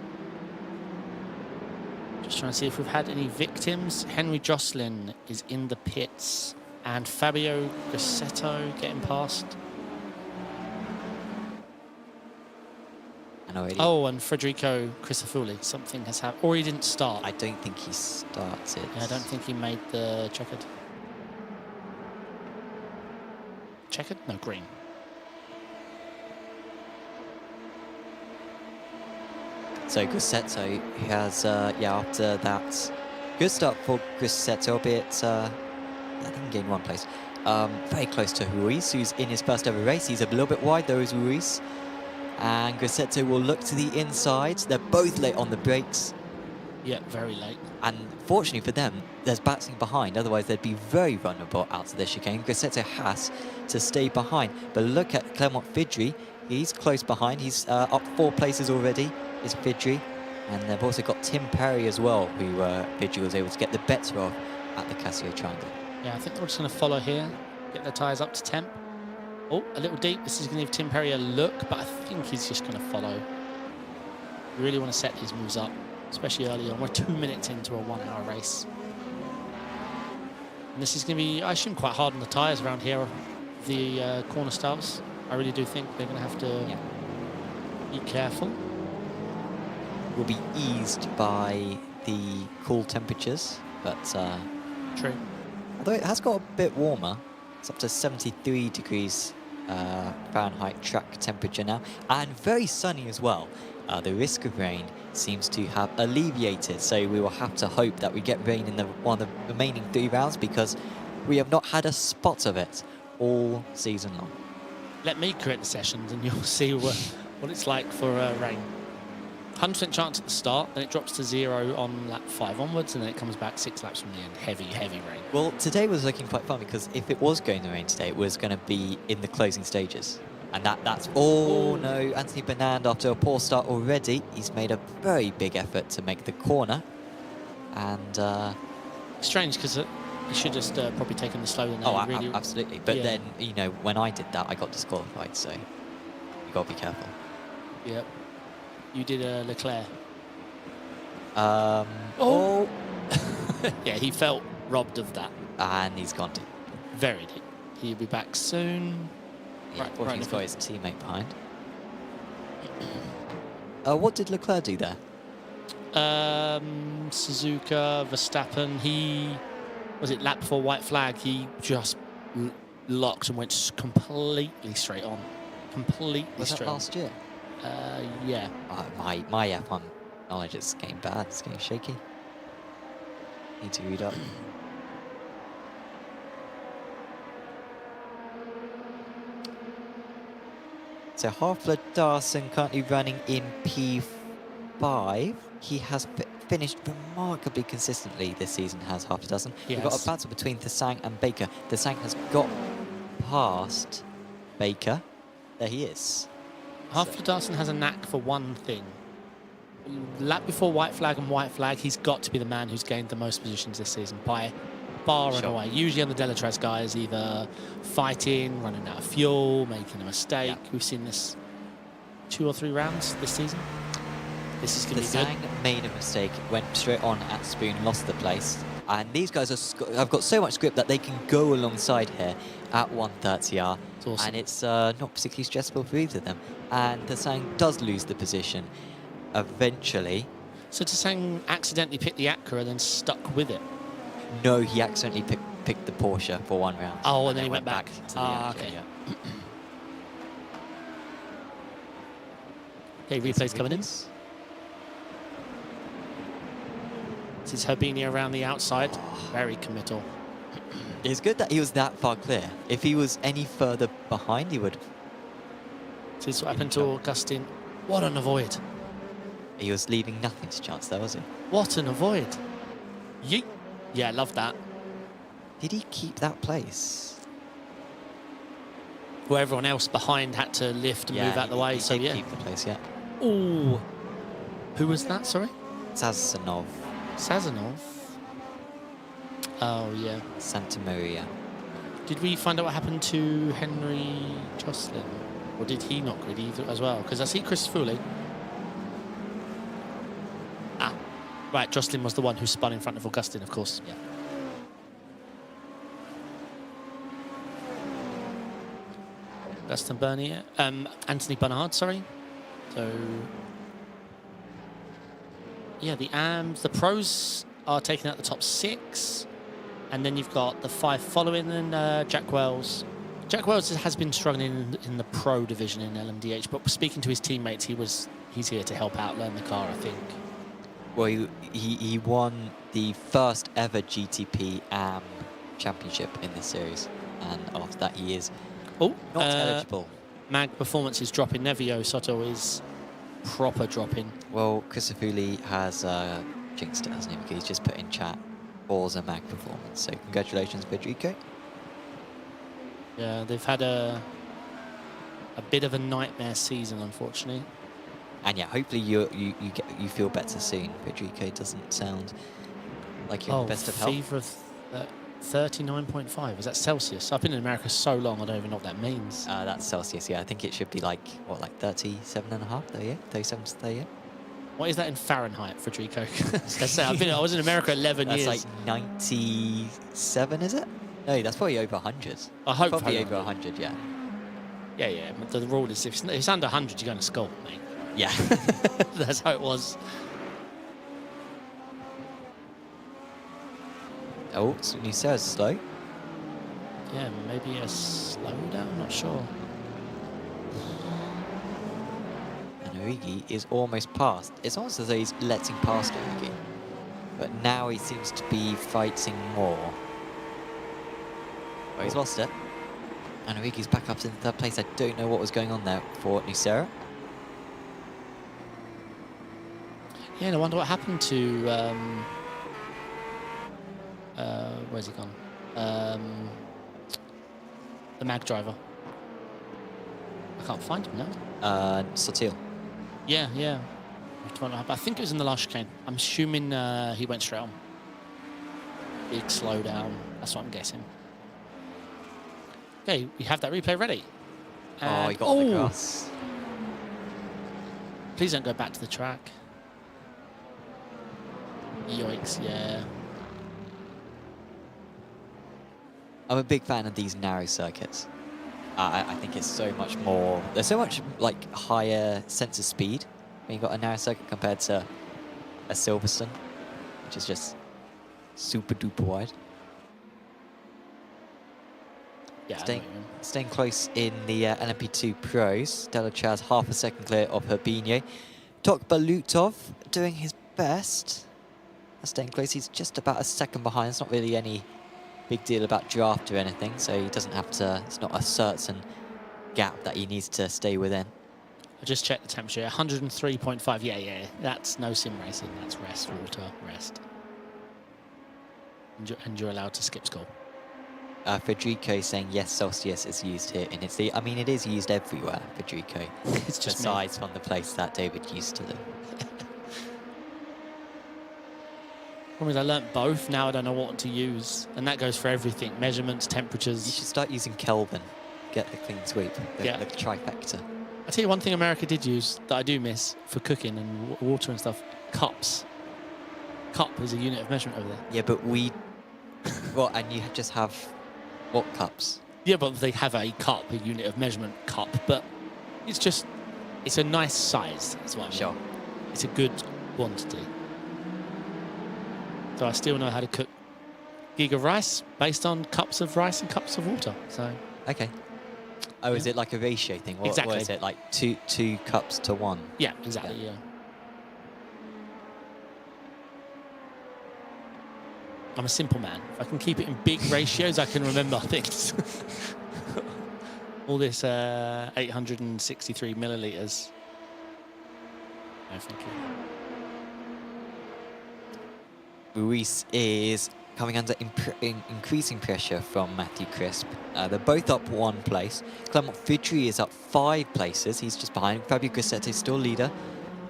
Just trying to see if we've had any victims. Henry Jocelyn is in the pits, and Fabio Grassetto getting past. Oh, and Federico Crisafulli. Something has happened. Or he didn't start. I don't think he started. Yeah, I don't think he made the checkered. Checkered? No, green. So Grassetto has, after that good start for Grassetto, albeit, I think he gained 1 place. Very close to Ruiz, who's in his first ever race. He's a little bit wide though, is Ruiz. And Grassetto will look to the inside. They're both late on the brakes. Yeah, very late. And fortunately for them, there's Batsing behind. Otherwise, they'd be very vulnerable out of the chicane. Grassetto has to stay behind. But look at Clement Fidri. He's close behind. He's up 4 places already, is Fidri. And they've also got Tim Perry as well, who Fidri was able to get the better of at the Casio Triangle. Yeah, I think we're just going to follow here. Get the tyres up to temp. Oh, a little deep. This is going to give Tim Perry a look, but I think he's just going to follow. We really want to set these moves up, especially early on. We're 2 minutes into a 1-hour race. And this is going to be, I assume, quite hard on the tyres around here, the corner starts. I really do think they're going to have to be careful. Will be eased by the cool temperatures, but true. Although it has got a bit warmer, it's up to 73 degrees Fahrenheit track temperature now, and very sunny as well. The risk of rain seems to have alleviated, so we will have to hope that we get rain in one of the remaining 3 rounds, because we have not had a spot of it all season long. Let me create the sessions and you'll see what it's like for rain. 100% chance at the start, then it drops to 0 on lap 5 onwards, and then it comes back 6 laps from the end. Heavy, heavy rain. Well, today was looking quite fun, because if it was going to rain today, it was going to be in the closing stages. And that's... Oh, no, Anthony Bernand, after a poor start already, he's made a very big effort to make the corner. And... strange, because he should just probably taken the slow than Oh, really... absolutely. But then, you know, when I did that, I got disqualified, so you got to be careful. Yep. You did Leclerc. Oh! Yeah, he felt robbed of that. And he's gone deep. Very deep. He'll be back soon. Yeah, right, he's got his teammate behind. What did Leclerc do there? Suzuka, Verstappen, was it lap before white flag? He just locked and went completely straight on. Completely Was that straight on. last year? Yeah. My F1 knowledge is getting bad. It's getting shaky. Need to read up. So Halfblood Darson currently running in P5. He has finished remarkably consistently this season, has Halfblood Darson. We've got a battle between Thesang and Baker. Thesang has got past Baker. There he is. Halfblood Darson has a knack for one thing. Lap before white flag and white flag, he's got to be the man who's gained the most positions this season by far and away. Usually on the Delatraz guys, either fighting, running out of fuel, making a mistake. Yeah. We've seen this 2 or 3 rounds this season. This is going to be good. Thesang made a mistake, went straight on at Spoon, lost the place. And these guys have got so much grip that they can go alongside here at 130R. It's awesome. And it's not particularly stressful for either of them. And Thesang does lose the position eventually. So Thesang accidentally picked the Acura and then stuck with it. No, he accidentally picked the Porsche for 1 round. Oh, and then he went back. to the Acura, okay. yeah. Okay, replay's coming in. This is Herbini around the outside. Very committal. It's good that he was that far clear. If he was any further behind, he would. So this is what happened to Augustine. What an avoid. He was leaving nothing to chance there, was he? What an avoid. Yeet. Yeah, I love that. Did he keep that place? Well, everyone else behind had to lift and move out the way. He So did yeah. keep the place, yeah. Ooh. Who was that, sorry? Sazonov, Sazonov. Oh, yeah. Santa Maria. Did we find out what happened to Henry Jocelyn? Or did he not grid either as well? Because I see Chris Foley. Ah, right. Jocelyn was the one who spun in front of Augustine, of course. Yeah. Augustin Bernier. Anthony Bernard, sorry. So, yeah, the pros are taking out the top 6. And then you've got the 5 following, and Jack Wells. Jack Wells has been struggling in the pro division in LMDH, but speaking to his teammates, he's here to help out, learn the car, I think. Well, he won the first ever GTP AM championship in this series, and after that he is not eligible. Mag Performance is dropping. Nevio Soto is proper dropping. Well, Christopherly has jinxed it, hasn't he? Because he's just put in chat Forza Mag Performance. So congratulations, Federico. Yeah, they've had a bit of a nightmare season, unfortunately. And yeah, hopefully you feel better soon. Federico doesn't sound like you're in the best of health. Fever of 39.5. Is that Celsius? I've been in America so long, I don't even know what that means. That's Celsius, yeah. I think it should be like, what, like 37.5 there, yeah? 37 to 38? What is that in Fahrenheit, Federico? I was in America 11 years. That's like 97, is it? No, that's probably over 100. I hope probably over 100, yeah. Yeah. But the rule is if it's under 100, you're going to skull, mate. Yeah. That's how it was. Oh, Nucera's slow. Yeah, maybe a slowdown, I'm not sure. And Origi is almost past. It's almost as though he's letting past Origi. But now he seems to be fighting more. Oh, he's lost it. And Origi's back up to the 3rd place. I don't know what was going on there for Nucera. Yeah, and I wonder what happened to... where's he gone? The mag driver. I can't find him now. Sotil. Yeah. I think it was in the last chicane. I'm assuming he went straight on. Big slowdown. That's what I'm guessing. Okay, we have that replay ready. Oh, he got on the grass. Please don't go back to the track. Yoinks, yeah. I'm a big fan of these narrow circuits. I think it's so much more... There's so much like higher sense of speed when you've got a narrow circuit compared to a Silverstone, which is just super duper wide. Yeah, Staying close in the LMP2 Pros, Delachaz half a second clear of Herbinho. Tok Balutov doing his best. Staying close, he's just about a second behind. It's not really any big deal about draft or anything, so he doesn't have to, it's not a certain gap that he needs to stay within. I just checked the temperature, 103.5. Yeah, that's no sim racing, that's rest, water, rest. And you're allowed to skip school. Federico saying yes, Celsius is used here in Italy. I mean, it is used everywhere, Federico. It's just besides from the place that David used to live. Problem is I learnt both, now I don't know what to use. And that goes for everything, measurements, temperatures. You should start using Kelvin. Get the clean sweep, the trifecta. I'll tell you one thing America did use that I do miss for cooking and water and stuff, cups. Cup is a unit of measurement over there. Yeah, but we... well, and you just have... what cups? Yeah, but they have a cup, a unit of measurement cup, but it's just, it's a nice size, that's what I mean. Sure. It's a good quantity. So I still know how to cook gig of rice based on cups of rice and cups of water, so. Okay. Oh, is it like a ratio thing? Exactly. What is it, like two cups to one? Yeah, exactly, yeah. I'm a simple man. If I can keep it in big ratios, I can remember things. All this 863 millilitres. No, thank you. Ruiz is coming under increasing pressure from Matthew Crisp. They're both up one place. Clement Fidry is up 5 places. He's just behind. Fabio Grassetto is still leader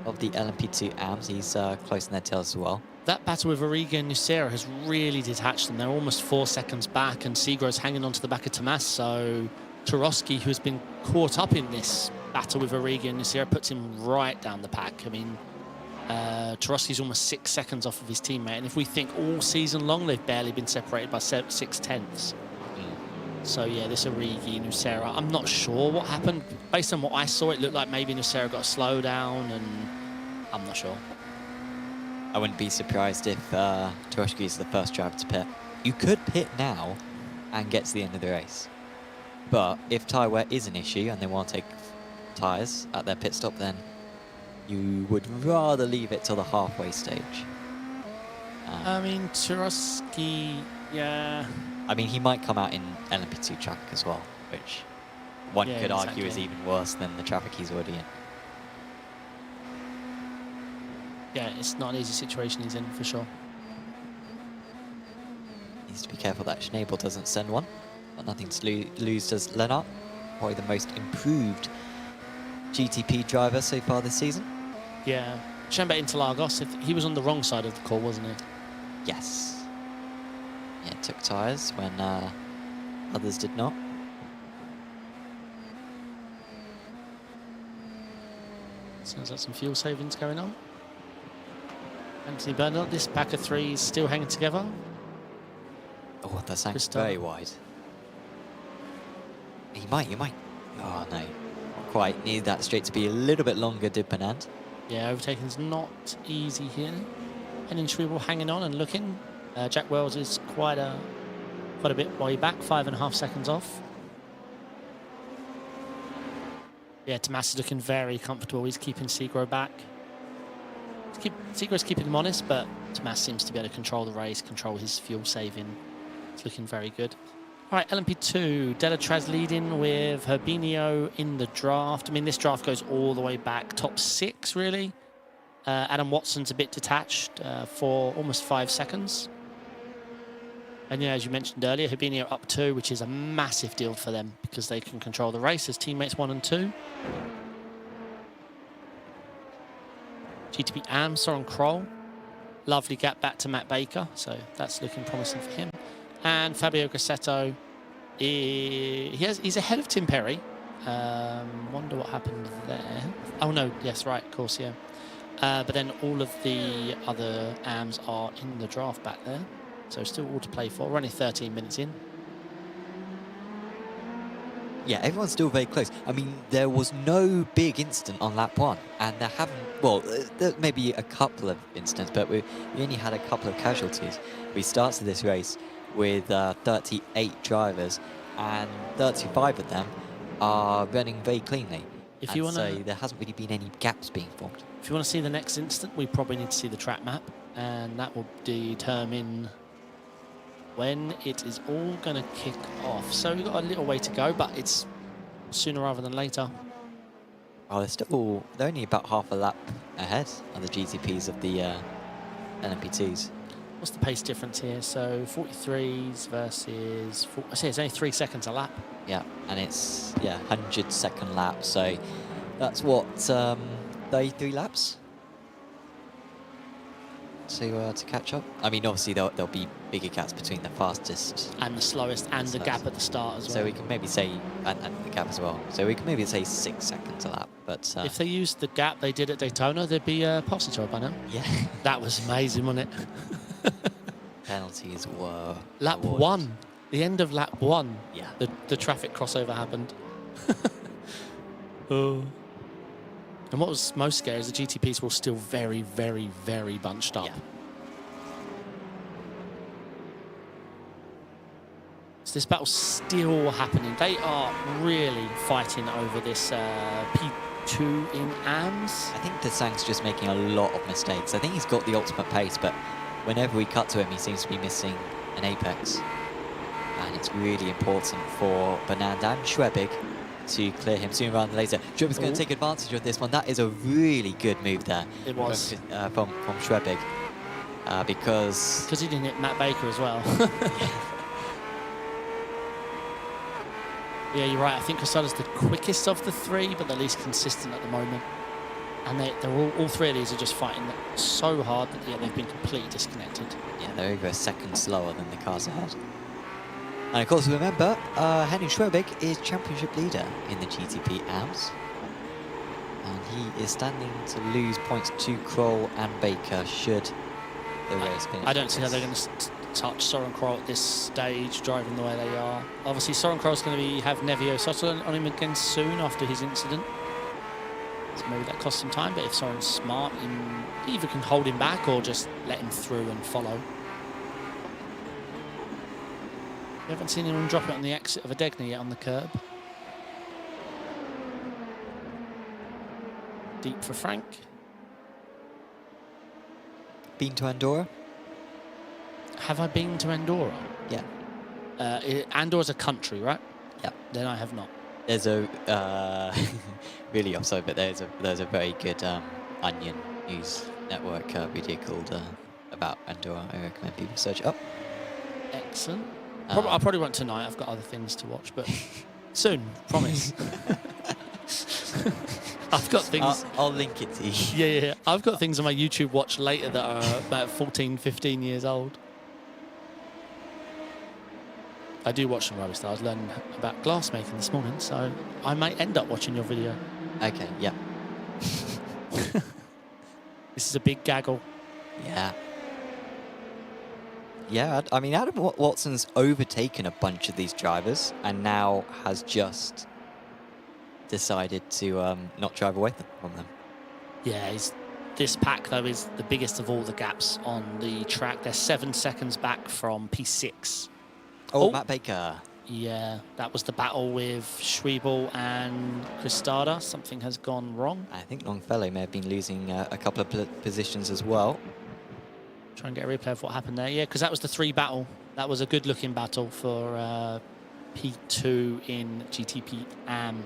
of the LMP2 AMS. He's close in their tail as well. That battle with Origa and Nucera has really detached them. They're almost 4 seconds back, and Seagro's hanging onto the back of Tomas. So Tarowski, who has been caught up in this battle with Origa and Nucera, puts him right down the pack. I mean, Tarowski's almost 6 seconds off of his teammate, and if we think all season long, they've barely been separated by 6 tenths. So yeah, this Origi, Nucera, I'm not sure what happened. Based on what I saw, it looked like maybe Nucera got a slowdown, and I'm not sure. I wouldn't be surprised if Tarowski is the first driver to pit. You could pit now and get to the end of the race. But if tyre wear is an issue and they want to take tyres at their pit stop, then you would rather leave it till the halfway stage. I mean, Tarowski, yeah. I mean, he might come out in LMP2 traffic as well, which one could argue is even worse than the traffic he's already in. Yeah, it's not an easy situation he's in, for sure. Needs to be careful that Schnabel doesn't send one. But nothing to lose does Lennart. Probably the most improved GTP driver so far this season. Yeah. Chamba Interlagos, he was on the wrong side of the call, wasn't he? Yes. Yeah, took tyres when others did not. Sounds like some fuel savings going on. Anthony Bernard, this pack of 3 is still hanging together. Oh, that's very wide. He might. Oh, no. Not quite. Needed that straight to be a little bit longer, did Bernard. Yeah, overtaking's not easy here. Henning Schwebel hanging on and looking. Jack Wells is quite a bit way back, 5.5 seconds off. Yeah, Tomas is looking very comfortable. He's keeping Segro back. Seagro's keeping him honest, but Tomas seems to be able to control the race, control his fuel saving. It's looking very good. All right, LMP2, Delatraz leading with Herbinho in the draft. I mean, this draft goes all the way back, top 6, really. Adam Watson's a bit detached for almost 5 seconds. And yeah, as you mentioned earlier, Herbinho up 2, which is a massive deal for them because they can control the race as teammates 1 and 2. GTP AMS on Kroll. Lovely gap back to Matt Baker, so that's looking promising for him. And Fabio Grassetto, he's ahead of Tim Perry. Wonder what happened there. Oh no, yes, right, of course, yeah. But then all of the other AMs are in the draft back there, so still all to play for. We're only 13 minutes in. Yeah, everyone's still very close. I mean, there was no big incident on lap 1, and there haven't, well, there may be a couple of incidents, but we only had a couple of casualties. We started this race with 38 drivers, and 35 of them are running very cleanly. If you want so to, there hasn't really been any gaps being formed. if you want to see the next incident, we probably need to see the track map, and that will determine when it is all going to kick off. So we've got a little way to go, but it's sooner rather than later. Oh, they're only about half a lap ahead on the GTPs of the LMP2s. What's the pace difference here? So 43s versus, I say it's only 3 seconds a lap. Yeah, and it's 100-second lap, so that's what 33 laps to catch up. I mean, obviously there'll be bigger gaps between the fastest And the slowest, and the gap at the start as well. So we can maybe say, and the gap as well. So we can maybe say 6 seconds a lap. But if they used the gap they did at Daytona, there'd be a passenger by now. yeah, That was amazing, wasn't it? penalties were Lap awarded. 1, the end of lap 1. Yeah, The traffic crossover happened. Oh. And what was most scary is the GTPs were still very, very, very bunched up. Yeah. So this battle's still happening. They are really fighting over this P2 in AMS. I think Desang's just making a lot of mistakes. I think he's got the ultimate pace, but whenever we cut to him, he seems to be missing an apex. And it's really important for Bernard and Schwebig to clear him sooner rather than later. Schwebig's going to take advantage of this one. That is a really good move there. It was. From Schwebig. Because he didn't hit Matt Baker as well. Yeah, you're right. I think Casada's the quickest of the 3, but the least consistent at the moment. And they're all 3 of these are just fighting so hard that they've been completely disconnected. yeah, they're over a second slower than the cars ahead. And of course, remember, Henning Schwebig is championship leader in the GTP AMS. And he is standing to lose points to Kroll and Baker should the race finish. I don't see how they're going to touch Soren Kroll at this stage, driving the way they are. Obviously, Soren Kroll's going to have Nevio Soto on him again soon after his incident. So maybe that costs him time, but if Soren's smart, he either can hold him back or just let him through and follow. We haven't seen anyone drop it on the exit of Adegna yet on the curb. Deep for Frank. Been to Andorra? Have I been to Andorra? Yeah. Andorra's a country, right? Yeah. Then I have not. There's a really offside, but there's a very good Onion News Network video called about Andorra. I recommend people search it up. Excellent. I probably won't tonight. I've got other things to watch, but soon, promise. I've got things. I'll link it to you. Yeah. I've got things on my YouTube watch later that are about 14, 15 years old. I do watch some rubbish though. I was learning about glass making this morning, so I might end up watching your video. Okay, yeah. This is a big gaggle. Yeah. Yeah, I mean, Adam Watson's overtaken a bunch of these drivers and now has just decided to not drive away from them. Yeah, this pack, though, is the biggest of all the gaps on the track. They're 7 seconds back from P6. Oh, Matt Baker. Yeah, that was the battle with Schwebel and Cristada. Something has gone wrong. I think Longfellow may have been losing a couple of positions as well. Try and get a replay of what happened there. Yeah, because that was the 3 battle. That was a good-looking battle for P2 in GTP AM.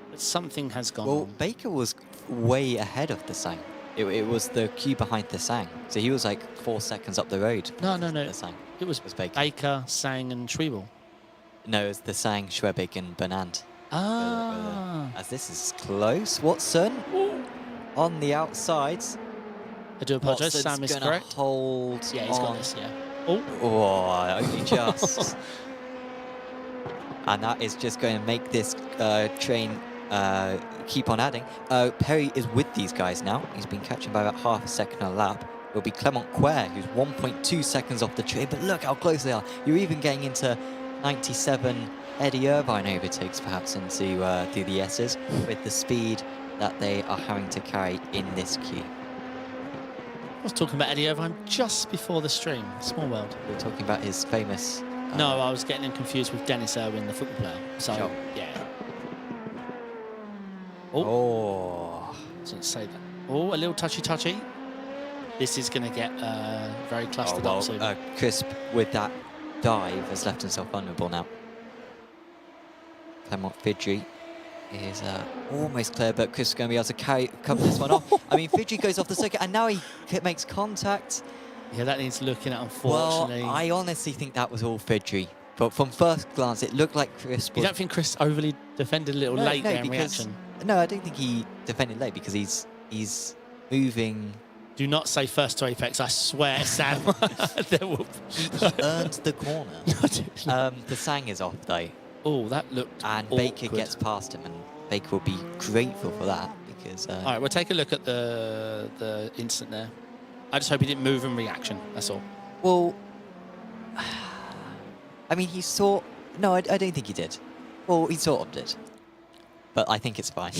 But something has gone Well, wrong. Baker was way ahead of the Sang. It was the queue behind the Sang. So he was like 4 seconds up the road. No. The Sang. It was Baker. Baker, Sang, and Schwebel. No, it's the Sang, Schwebig, and Bernand. Ah. As this is close. Watson on the outside. I do apologise. Watson's Sam is gonna correct. hold Yeah, he's got on. this, yeah. Oh. Oh, only just. And that is just going to make this train keep on adding. Perry is with these guys now. He's been catching by about half a second a lap. It'll be Clement Quer, who's 1.2 seconds off the train. But look how close they are. You're even getting into 97 Eddie Irvine overtakes perhaps into the S's with the speed that they are having to carry in this queue. I was talking about Eddie Irvine just before the stream. Small world. We're talking about his famous... No, I was getting him confused with Dennis Irwin, the football player. So, Sure. yeah. Oh. I didn't say that. Oh, a little touchy-touchy. This is going to get very clustered up soon. Crisp with that dive has left himself vulnerable now. Clement Fidji is almost clear, but Crisp is going to be able to cover this one off. I mean, Fidji goes off the circuit, and now he makes contact. Yeah, that needs looking at, unfortunately. Well, I honestly think that was all Fidji. But from first glance, it looked like Crisp was... You don't think Chris overly defended a little late there in reaction? No, I don't think he defended late because he's moving... Do not say first to Apex, I swear, Sam. There will... He earned the corner. The Sang is off, though. Oh, that looked And awkward. Baker gets past him, and Baker will be grateful for that because... All right, we'll take a look at the instant there. I just hope he didn't move in reaction, that's all. Well, I mean, he saw... No, I don't think he did. Well, he sort of did. But I think it's fine.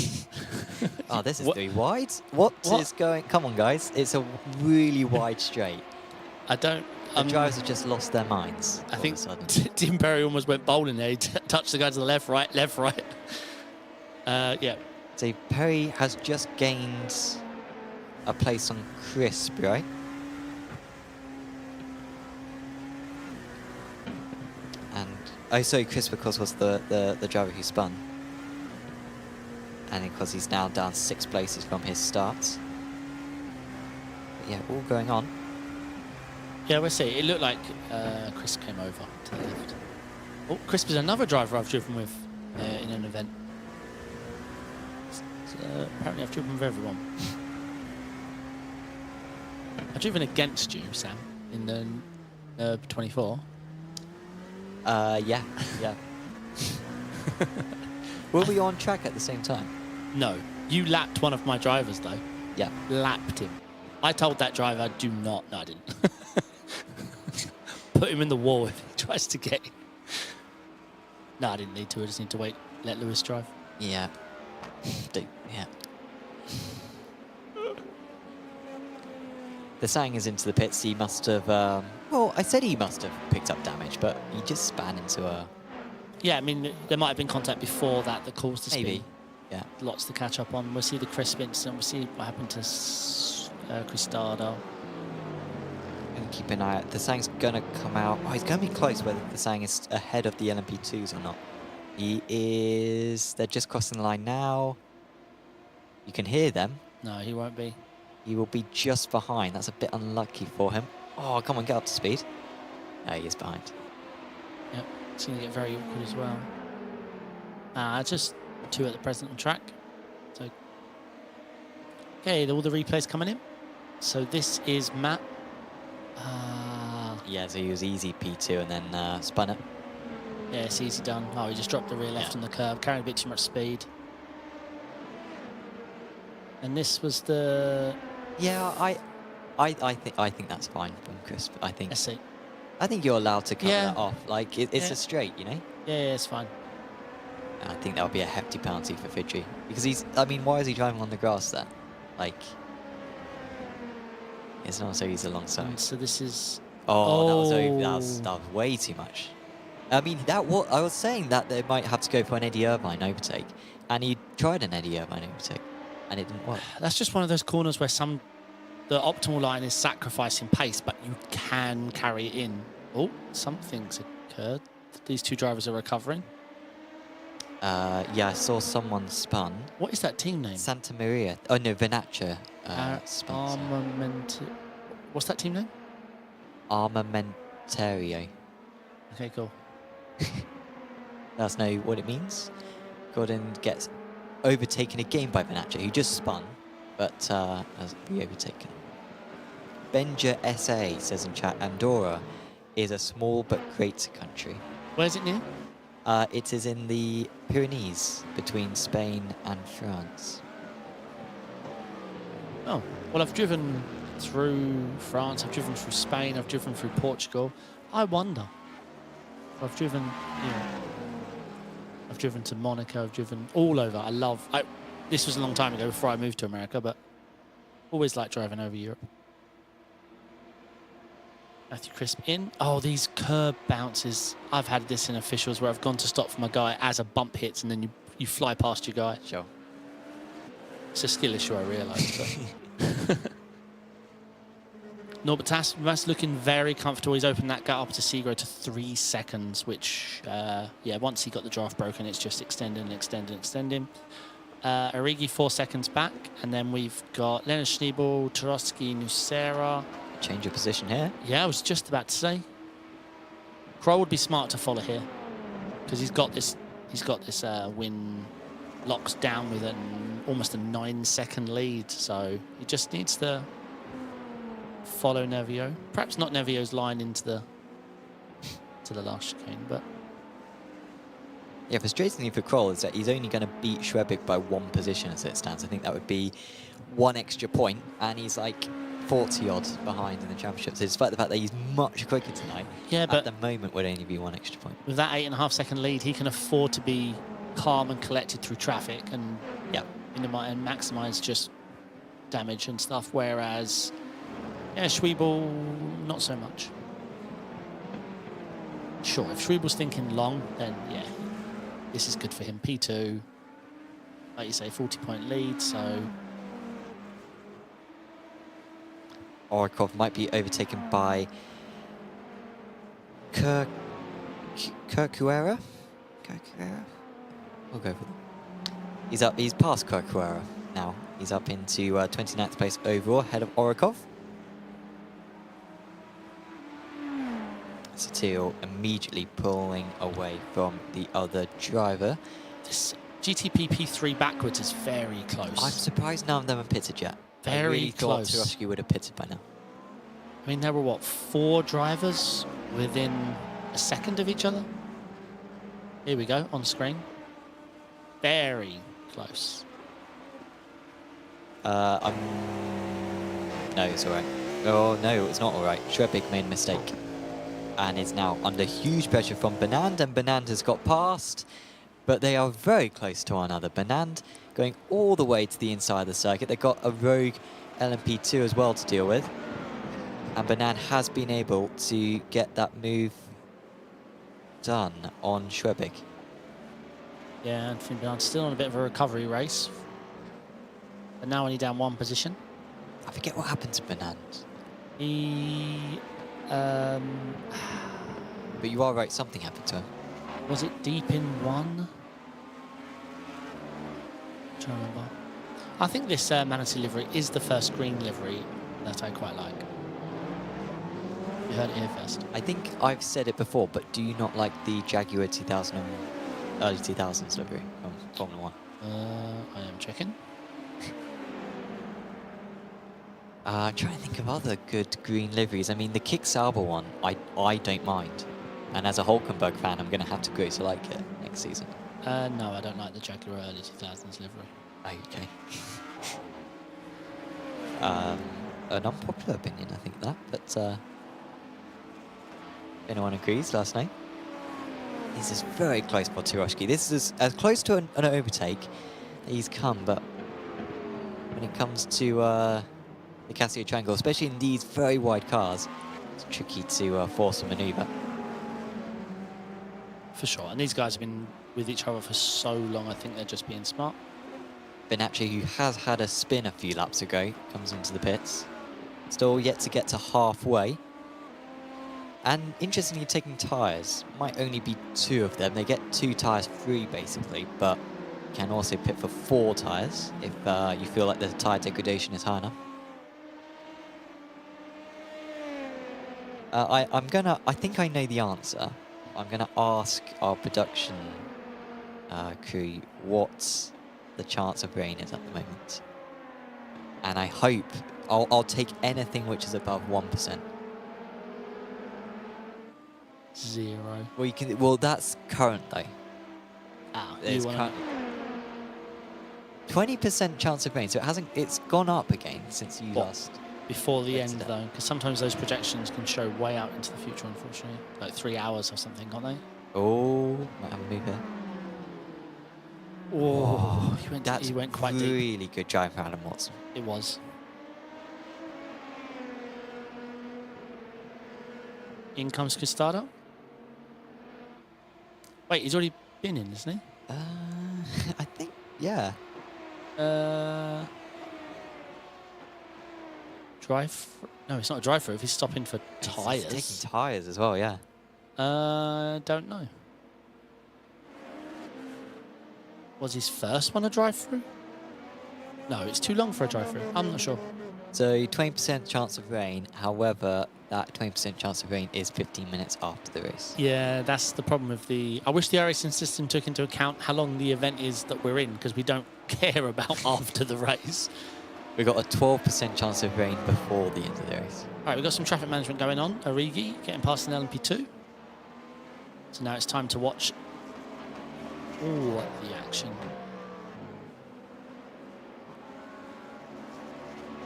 Oh, this is too wide. What is going... Come on, guys. It's a really wide straight. I don't... The drivers have just lost their minds. I think Tim Perry almost went bowling there. He touched the guy to the left, right. Yeah. So Perry has just gained a place on Crisp, right? And... Oh, sorry, Crisp, of course, was the driver who spun. And because he's now down 6 places from his start. But yeah, all going on. Yeah, we'll see. It looked like Crisp came over to the left. Oh, Crisp is another driver I've driven with in an event. So, apparently I've driven with everyone. I've driven against you, Sam, in the 24. Yeah. Were we on track at the same time? No. You lapped one of my drivers, though. Yeah. Lapped him. I told that driver, do not... No, I didn't. Put him in the wall if he tries to get in. No, I didn't need to. I just need to wait. Let Lewis drive. Yeah. Yeah. The Sang is into the pits. He must have... well, I said he must have picked up damage, but he just span into a... Yeah, I mean, there might have been contact before that caused the Maybe. speed. Yeah. Lots to catch up on. We'll see the Crisp incident. We'll see what happened to Cristardo. And keep an eye out. The Sang's going to come out. Oh, he's going to be close whether the Sang is ahead of the LMP2s or not. He is... They're just crossing the line now. You can hear them. No, he won't be. He will be just behind. That's a bit unlucky for him. Oh, come on, get up to speed. No, he is behind. Yep, it's going to get very awkward as well. Just 2 at the present on track. So, okay, all the replays coming in. So this is Matt. Yeah, so he was easy P2 and then spun it. Yeah, it's easy done. Oh, he just dropped the rear left on the curb, carrying a bit too much speed. And this was the... Yeah, I think that's fine from Crisp. Let's see. I think you're allowed to cut that off. Like it's a straight, you know. Yeah, it's fine. And I think that would be a hefty penalty for Fidji because he's. I mean, why is he driving on the grass there? Like, it's not so he's alongside. And so this is. Oh, that was way too much. I mean, I was saying that they might have to go for an Eddie Irvine overtake, and he tried an Eddie Irvine overtake, and it didn't work. That's just one of those corners where the optimal line is sacrificing pace, but you can carry it in. Oh, something's occurred. These 2 drivers are recovering. Yeah, I saw someone spun. What is that team name? Santa Maria. Oh no, Venaccia. What's that team name? Armamentario. Okay, cool. Let us know what it means. Gordon gets overtaken again by Venaccia, who just spun, but has re-overtaken. Benja SA says in chat, Andorra is a small but great country. Where's it near? It is in the Pyrenees between Spain and France. Oh, well, I've driven through France, I've driven through Spain, I've driven through Portugal. I wonder. I've driven, I've driven to Monaco. I've driven all over. This was a long time ago before I moved to America, but always liked driving over Europe. Matthew Crisp in. Oh, these curb bounces. I've had this in officials where I've gone to stop for my guy as a bump hits and then you fly past your guy. Sure. It's a skill issue, I realise. Norbert Tass looking very comfortable. He's opened that gap up to Segro to 3 seconds, which, yeah, once he got the draft broken, it's just extending. Origi 4 seconds back. And then we've got Leonard Schneebel, Tarosky, Nucera. Change of position here. Yeah, I was just about to say. Kroll would be smart to follow here because he's got this win locked down with almost a 9-second lead. So he just needs to follow Nevio. Perhaps not Nevio's line into the last chicane, but yeah, frustratingly for Kroll is that he's only going to beat Schwebig by 1 position as it stands. I think that would be 1 extra point, and he's like 40-odd behind in the championship. So despite the fact that he's much quicker tonight, yeah, but at the moment would only be 1 extra point. With that 8.5-second lead, he can afford to be calm and collected through traffic and maximise just damage and stuff. Whereas, yeah, Schwebel, not so much. Sure, if Schwebel's thinking long, then yeah, this is good for him. P2, like you say, 40-point lead, so Orikov might be overtaken by Kirkuera. We'll go for them. He's past Kirkuera now. He's up into 29th place overall, ahead of Orikov. Satil immediately pulling away from the other driver. This GTP P3 backwards is very close. I'm surprised none of them have pitted yet. Very I really close. thought Tarosky would have pitted by now. I mean, there were, what, 4 drivers within a second of each other? Here we go, on screen. Very close. No, it's all right. Oh, no, it's not all right. Schwebig made a mistake and is now under huge pressure from Benand, and Benand has got past, but they are very close to one another. Benand going all the way to the inside of the circuit. They've got a rogue LMP2 as well to deal with, and Benand has been able to get that move done on Schwebig. Yeah, and Benand's still on a bit of a recovery race, but now only down 1 position. I forget what happened to Benand. He... But you are right, something happened to him. was it deep in 1? I'm trying to remember. I think this Manatee livery is the first green livery that I quite like. You heard it here first. I think I've said it before, but do you not like the Jaguar 2000 and early 2000s livery from Formula 1? I am checking. I'm trying to think of other good green liveries. I mean, the Kick Sauber one, I don't mind. And as a Hulkenberg fan, I'm going to have to grow to like it next season. No, I don't like the Jaguar early 2000s livery. Okay. An unpopular opinion, I think that, but anyone agrees last night? This is very close for Tarosky. This is as close to an overtake that he's come, but when it comes to the Casio Triangle, especially in these very wide cars, it's tricky to force a manoeuvre. For sure, and these guys have been with each other for so long, I think they're just being smart. Benacci, who has had a spin a few laps ago, comes into the pits. Still yet to get to halfway. And interestingly, taking tyres. Might only be 2 of them. They get 2 tyres free, basically, but can also pit for 4 tyres if you feel like the tyre degradation is high enough. I think I know the answer. I'm gonna ask our production crew what the chance of rain is at the moment. And I hope, I'll take anything which is above 1%. 0. Well, you can. Well, that's current though. Ah, There's you want 20% chance of rain, so it hasn't. It's gone up again since you last. before the What's end that? though, because sometimes those projections can show way out into the future, unfortunately, like 3 hours or something, can't they? Oh, might have a move here. Oh, That's he went quite deep. really good drive from Adam Watson. It was. In comes Costado. Wait, he's already been in, isn't he? I think, yeah. No, it's not a drive-through. If he's stopping for tyres. He's taking tyres as well, yeah. Don't know. Was his first one a drive-through? No, it's too long for a drive-through. I'm not sure. So 20% chance of rain. However, that 20% chance of rain is 15 minutes after the race. Yeah, that's the problem with the... I wish the iRacing system took into account how long the event is that we're in, because we don't care about after the race. We've got a 12% chance of rain before the end of the race. All right, we've got some traffic management going on. Origi getting past an LMP2. So now it's time to watch all the action.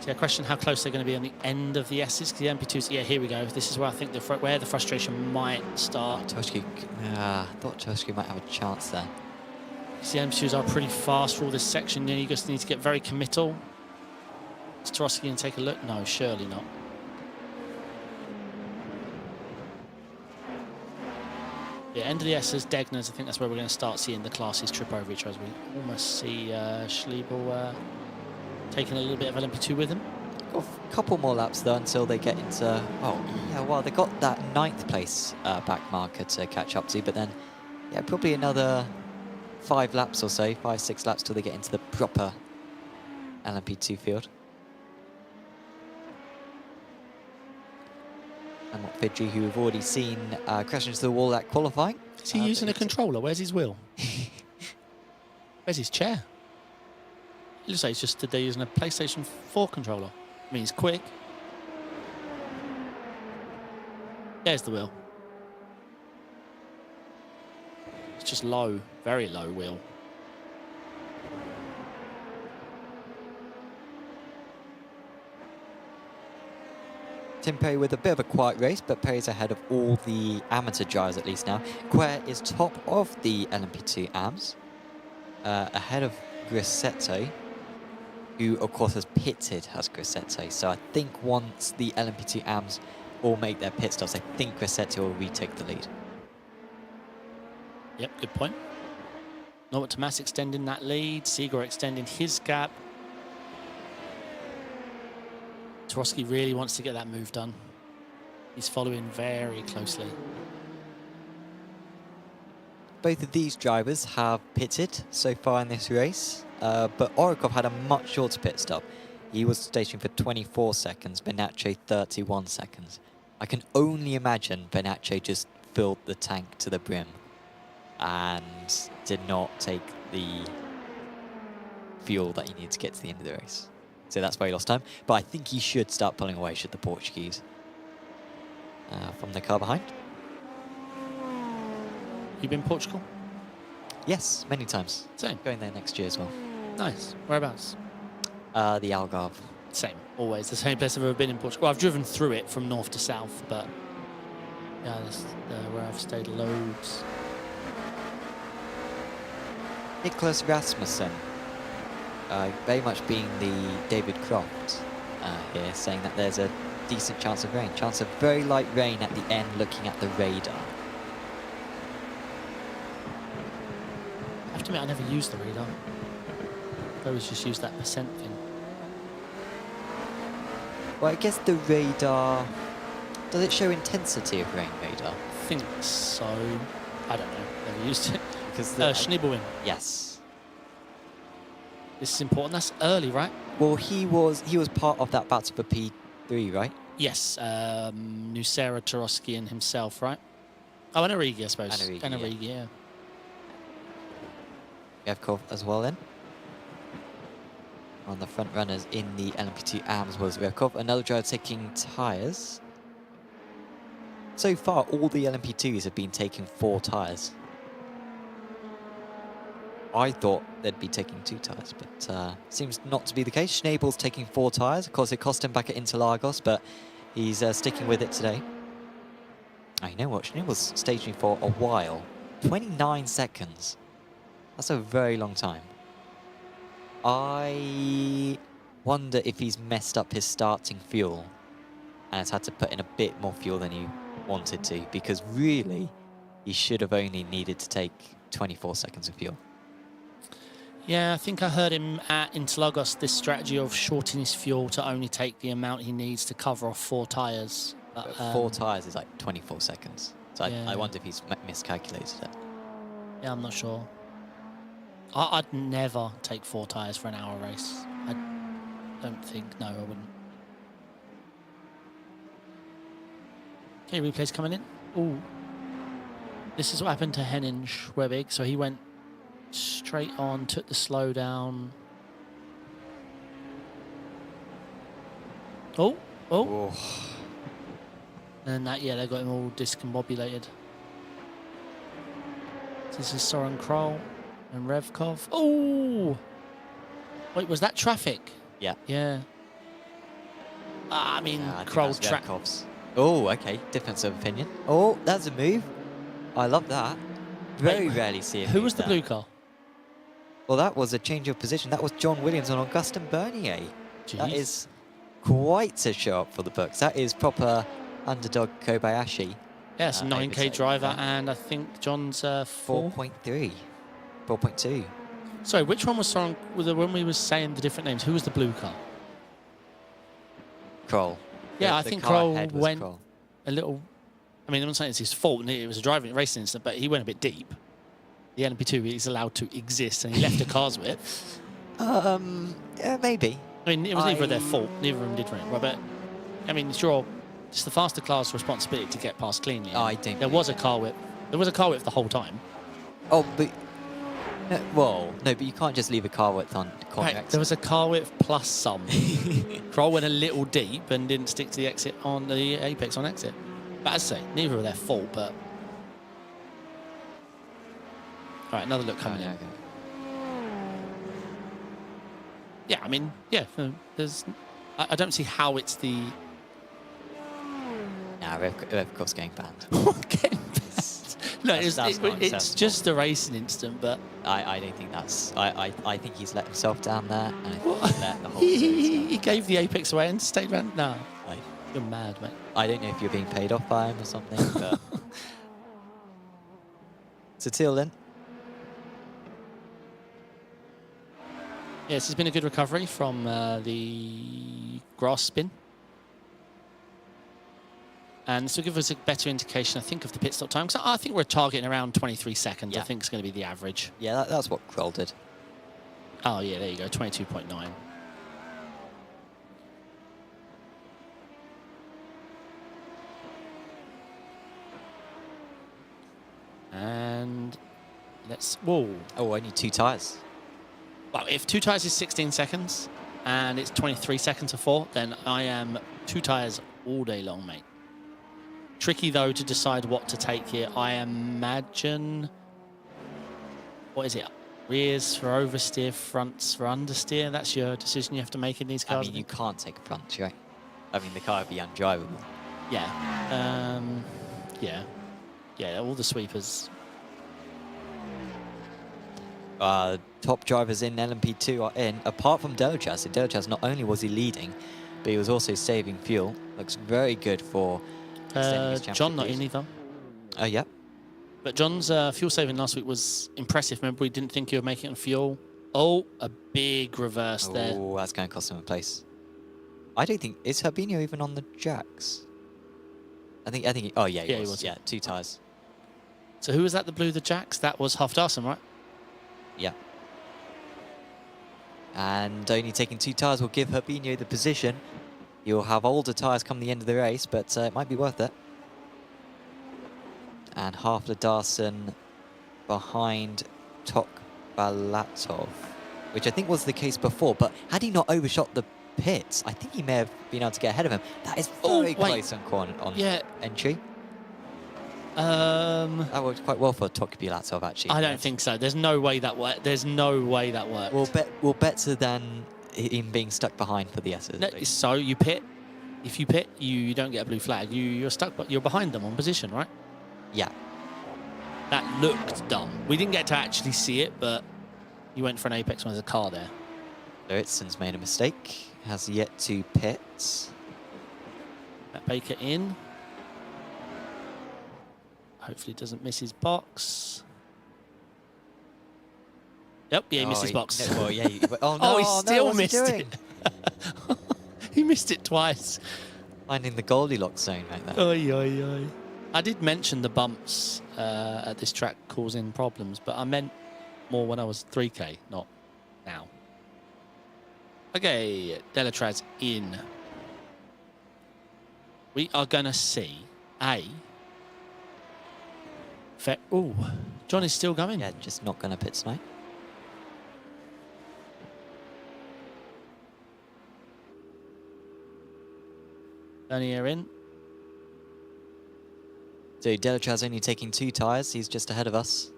So yeah, question how close they're going to be on the end of the S's, because the LMP2s, yeah, here we go. This is where I think where the frustration might start. I thought Toshki might have a chance there. Because the LMP2s are pretty fast for all this section. You just need to get very committal. Is Tarowski going to take a look? No, surely not. Yeah, end of the S's, Degners, I think that's where we're going to start seeing the classes trip over each other. We almost see Schliebel taking a little bit of LMP2 with him. Got a couple more laps though until they get into... Oh, yeah, well, they got that 9th place back marker to catch up to, but then, yeah, probably another 5 laps or so, 5, 6 laps till they get into the proper LMP2 field. And Fidji, who we've already seen crash into the wall at qualifying. Is he using a controller? Where's his wheel? Where's his chair? It looks like he's just stood there using a PlayStation 4 controller. I mean, he's quick. There's the wheel. It's just low, very low wheel. Tim Perry with a bit of a quiet race, but Perry's ahead of all the amateur drivers at least now. Quer is top of the LMP2 AMS, ahead of Grassetto, who of course has pitted as Grassetto. So I think once the LMP2 AMS all make their pit stops, I think Grassetto will retake the lead. Yep, good point. Norbert Tomas extending that lead, Seager extending his gap. Tarowski really wants to get that move done. He's following very closely. Both of these drivers have pitted so far in this race, but Orikov had a much shorter pit stop. He was stationed for 24 seconds, Benaccio 31 seconds. I can only imagine Benaccio just filled the tank to the brim and did not take the fuel that he needed to get to the end of the race. So that's why he lost time. But I think he should start pulling away, should the Portuguese, from the car behind. You been Portugal? Yes, many times. Same. Going there next year as well. Nice. Whereabouts? The Algarve. Same. Always. The same place I've ever been in Portugal. Well, I've driven through it from north to south, but yeah, that's where I've stayed loads. Nicholas Rasmussen. Very much being the David Croft here, saying that there's a decent chance of rain. Chance of very light rain at the end, looking at the radar. I have to admit, I never used the radar. I always just used that percent thing. Well, I guess the radar... Does it show intensity of rain, radar? I think so. I don't know. Never used it. Because Schneebelwin. Yes. This is important. That's early, right? Well, he was part of that battle for P3, right? Yes. Nucera, Tarowski and himself, right? Oh, and Origi, I suppose. And Origi, yeah. Evkov as well then. On the front runners in the LMP2 AMS was Revkov. Another driver taking tyres. So far, all the LMP2s have been taking 4 tyres. I thought they'd be taking 2 tyres, but seems not to be the case. Schnabel's taking 4 tyres. Of course, it cost him back at Interlagos, but he's sticking with it today. Oh, you know what? Schnabel's stationary for a while. 29 seconds. That's a very long time. I wonder if he's messed up his starting fuel and has had to put in a bit more fuel than he wanted to, because really he should have only needed to take 24 seconds of fuel. Yeah, I think I heard him at Interlagos, this strategy of shortening his fuel to only take the amount he needs to cover off 4 tyres. But 4 tyres is like 24 seconds. So Yeah. I wonder if he's miscalculated it. Yeah, I'm not sure. I'd never take 4 tyres for an hour race. I don't think, no, I wouldn't. Okay, replay's coming in. Ooh. This is what happened to Henning Schwebig. So he went straight on, took the slow down. Oh. Oh. And that, yeah, they got him all discombobulated. This is Soren Kroll and Revkov. Oh! Wait, was that traffic? Yeah. Yeah. I mean, Yeah, I think Kroll that's track. Revkov's. Oh, okay. Difference of opinion. Oh, that's a move. I love that. Very rarely see it. Who was the blue car? Well, that was a change of position. That was John Williams on Augustin Bernier. Jeez. That is quite a show up for the books. That is proper underdog Kobayashi. Yes, 9K oversight. driver, Yeah. and I think John's 4. 4.3. 4.2. Sorry, which one was Soren? When we were saying the different names, who was the blue car? Kroll. Yeah, I The think car Kroll ahead was went Kroll. a little. I mean, I'm not saying it's his fault, and it was a driving racing incident, but he went a bit deep. The LMP2 is allowed to exist, and he left the cars with. Yeah, maybe. I mean, it was neither of their fault. Neither of them did anything. But I mean, it's the faster car's responsibility to get past cleanly. Oh, I don't There was a car whip. There was a car whip the whole time. Oh, but... No, well, no, but you can't just leave a car width on corner Right, exit. there was a car whip plus some. Kroll went a little deep and didn't stick to the exit on the apex on exit. But as I say, neither of their fault, but... All right, another look coming in. Okay. Yeah, I mean, yeah, there's... I don't see how it's the... Nah, Revkov's getting banned. No, That's not it's acceptable. just a racing incident, but... I don't think that's... I think he's let himself down there, and I think he's let the whole series he down. gave the apex away and stayed around. No, Like, you're mad, mate. I don't know if you're being paid off by him or something, but... So till then, Yes, it's been a good recovery from the grass spin. And this will give us a better indication, I think, of the pit stop time. Because I think we're targeting around 23 seconds. Yeah. I think it's going to be the average. yeah, that's what Kroll did. Oh, yeah, there you go, 22.9. And let's... Whoa. Oh, only 2 tyres. Well, if 2 tyres is 16 seconds and it's 23 seconds to 4, then I am 2 tyres all day long, mate. Tricky, though, to decide what to take here. I imagine... What is it? Rears for oversteer, fronts for understeer. That's your decision you have to make in these I cars. mean, you can't take a front, right? I mean, the car would be undrivable. Yeah. Yeah. Yeah, all the sweepers. Top drivers in LMP2 are in, apart from Delchas. So Delchas, not only was he leading, but he was also saving fuel. Looks very good for extending his championship John not lead. in either. Oh, yeah. But John's fuel saving last week was impressive. Remember, we didn't think he would make it on fuel. Oh, a big reverse there. Oh, that's going to cost him a place. I don't think... Is Herbinho even on the jacks? I think. Oh, yeah, he was. Yeah, 2 tyres. So who was that that blew the jacks? That was Hofdarsen, right? Yeah. And only taking 2 tyres will give Herbinho the position. You'll have older tyres come the end of the race, but it might be worth it. And Hafler Darson behind Tok Balatov, which I think was the case before, but had he not overshot the pits, I think he may have been able to get ahead of him. That is very close on corner entry. That worked quite well for Tok Balatov, actually. I don't think so. There's no way that worked. There's no way that worked. Well, better than him being stuck behind for the S's. No, so you pit. If you pit, you don't get a blue flag. You're stuck, but you're behind them on position, right? Yeah. that looked dumb. We didn't get to actually see it, but he went for an apex when there's a car there. Luritson's made a mistake. Has yet to pit. Let Baker in. Hopefully doesn't miss his box. Yep, yeah, he missed his box. No, well, yeah, oh, no, Oh, he still what's he missed doing? it. He missed it twice. Finding the Goldilocks zone right there. Oy, oy, oy. I did mention the bumps at this track causing problems, but I meant more when I was 3K, not now. Okay, Delatraz in. We are going to see a... Ooh, John is still going. Yeah, just not going to pit tonight. Bernier in. So Delatraz only taking 2 tyres. He's just ahead of us.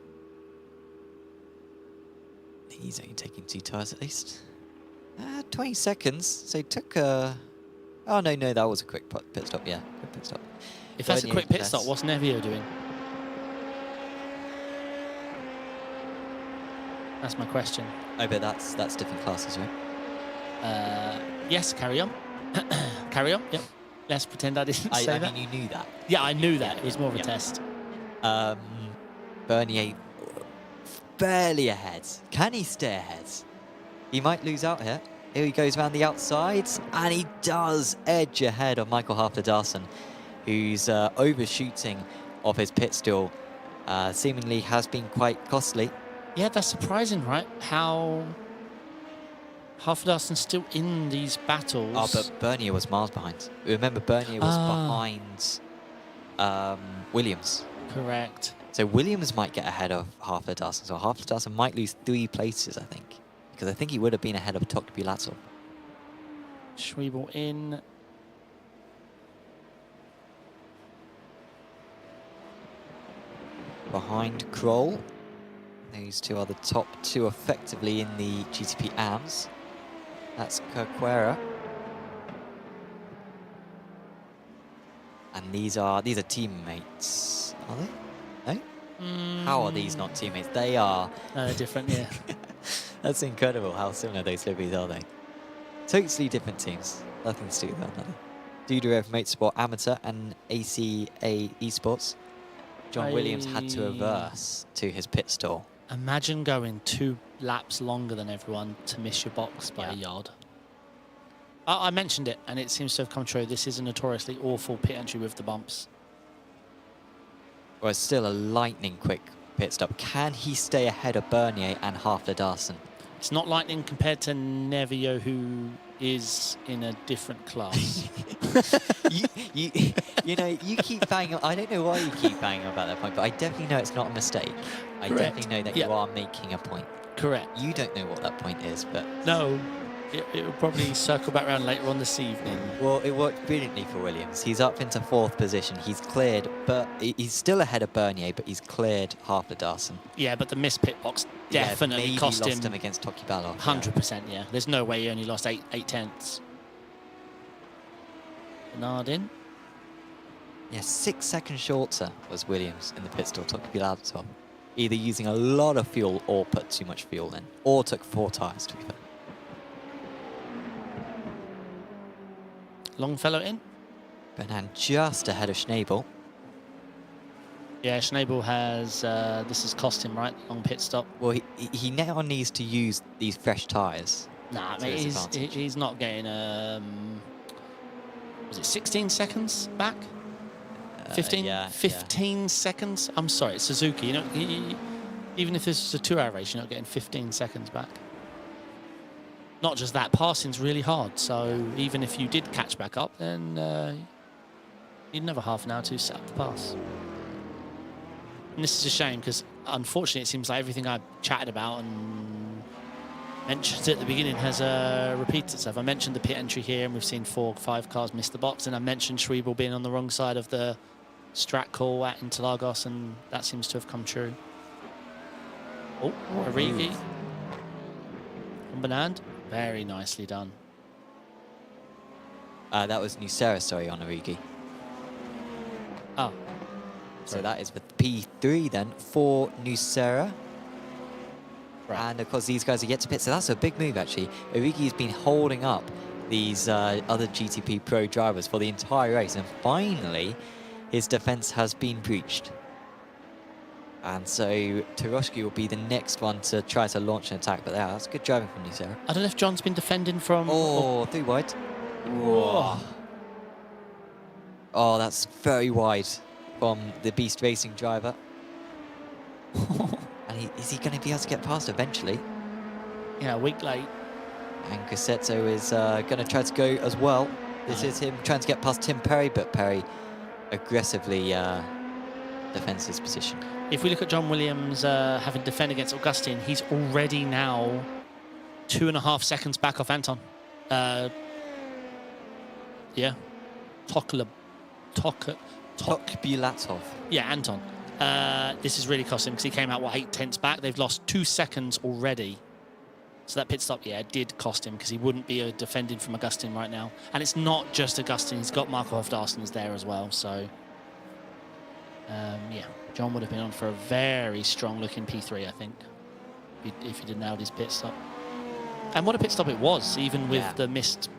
He's only taking 2 tyres at least. 20 seconds. So he took a... Oh, no, that was a quick pit stop. Yeah, quick pit stop. If that's a quick pit less. stop, what's Nevio doing? That's my question. Oh, but that's different classes, right? Yes, carry on. Carry on, yep. Let's pretend I didn't say I that. mean, you knew that. Yeah, I knew that. It was more of a test. Bernier barely ahead. Can he stay ahead? He might lose out here. Here he goes around the outside, and he does edge ahead of Michael Harper-Darson, who's overshooting off his pit stall. Seemingly has been quite costly. Yeah, that's surprising, right? How Harper-Darson's still in these battles. Oh, but Bernier was miles behind. Remember, Bernier was behind Williams. Correct. So Williams might get ahead of Harper-Darson. So Harper-Darson might lose 3 places, I think. Because I think he would have been ahead of Tokyo-Bulatov. Schwiebel in. Behind Kroll. These 2 are the top 2 effectively in the GTP AMS. That's Kerquera. And these are teammates. Are they? No? How are these not teammates? They are. No, they're different, yeah. That's incredible how similar those liveries are, they? Totally different teams. Nothing to do with that. Duderev Motorsport Amateur and ACA Esports. John Williams had to reverse to his pit stall. Imagine going 2 laps longer than everyone to miss your box by a yard. I mentioned it, and it seems to have come true. This is a notoriously awful pit entry with the bumps. Well, it's still a lightning quick pit stop. Can he stay ahead of Bernier and Harper-Darson? It's not lightning compared to Nevio, who is in a different class. you know, you keep banging on. I don't know why you keep banging on about that point, but I definitely know it's not a mistake. I definitely know that you are making a point. Correct. You don't know what that point is, but... No. It will probably circle back around later on this evening. Well, it worked brilliantly for Williams. He's up into 4th position. He's cleared, but he's still ahead of Bernier, but he's cleared Harper-Darson. Yeah, but the missed pit box definitely cost him. Lost him against Tokyo-Bulatov. 100%, yeah. There's no way he only lost 8 tenths. Bernard in. Yeah, 6 seconds shorter was Williams in the pit stall, Tokyo-Bulatov. Either using a lot of fuel or put too much fuel in, or took 4 tyres, to be fair. Longfellow in. Bernard just ahead of Schnabel. Yeah, Schnabel has... this has cost him, right? Long pit stop. Well, he now needs to use these fresh tyres. Nah, mate, he's not getting... was it 16 seconds back? 15? Yeah, 15 seconds? I'm sorry, it's Suzuka. You know, even if this was a 2-hour race, you're not getting 15 seconds back. Not just that, passing's really hard. So even if you did catch back up, then you'd never half an hour to set up the pass. And this is a shame because unfortunately it seems like everything I chatted about and mentioned at the beginning has repeated itself. I mentioned the pit entry here and we've seen 4 or 5 cars miss the box, and I mentioned Schwiebel being on the wrong side of the strat call at Interlagos, and that seems to have come true. Oh, Origi from Bernard. Very nicely done. That was Nucera, sorry, on Origi. Oh. So that is with P3 then for Nucera. Right. And of course, these guys are yet to pit, so that's a big move actually. Origi's been holding up these other GTP Pro drivers for the entire race, and finally, his defense has been breached. And so Taroshki will be the next one to try to launch an attack, but yeah, that's good driving from Nucera. I don't know if John's been defending from... Oh, 3 wide. Whoa. Oh, that's very wide from the Beast Racing driver. And is he going to be able to get past eventually? Yeah, a week late. And Grissetto is going to try to go as well. This is him trying to get past Tim Perry, but Perry aggressively defends his position. If we look at John Williams having defend against Augustine, he's already now 2.5 seconds back off Anton. Yeah. Tokbulatov. Yeah, Anton. This is really costing him because he came out, 8/10 back. They've lost 2 seconds already. So that pit stop, yeah, did cost him because he wouldn't be defending from Augustine right now. And it's not just Augustine. He's got Marco Hofdarsson's there as well. So, yeah, John would have been on for a very strong-looking P3, I think, if he'd nailed his pit stop. And what a pit stop it was, even with the missed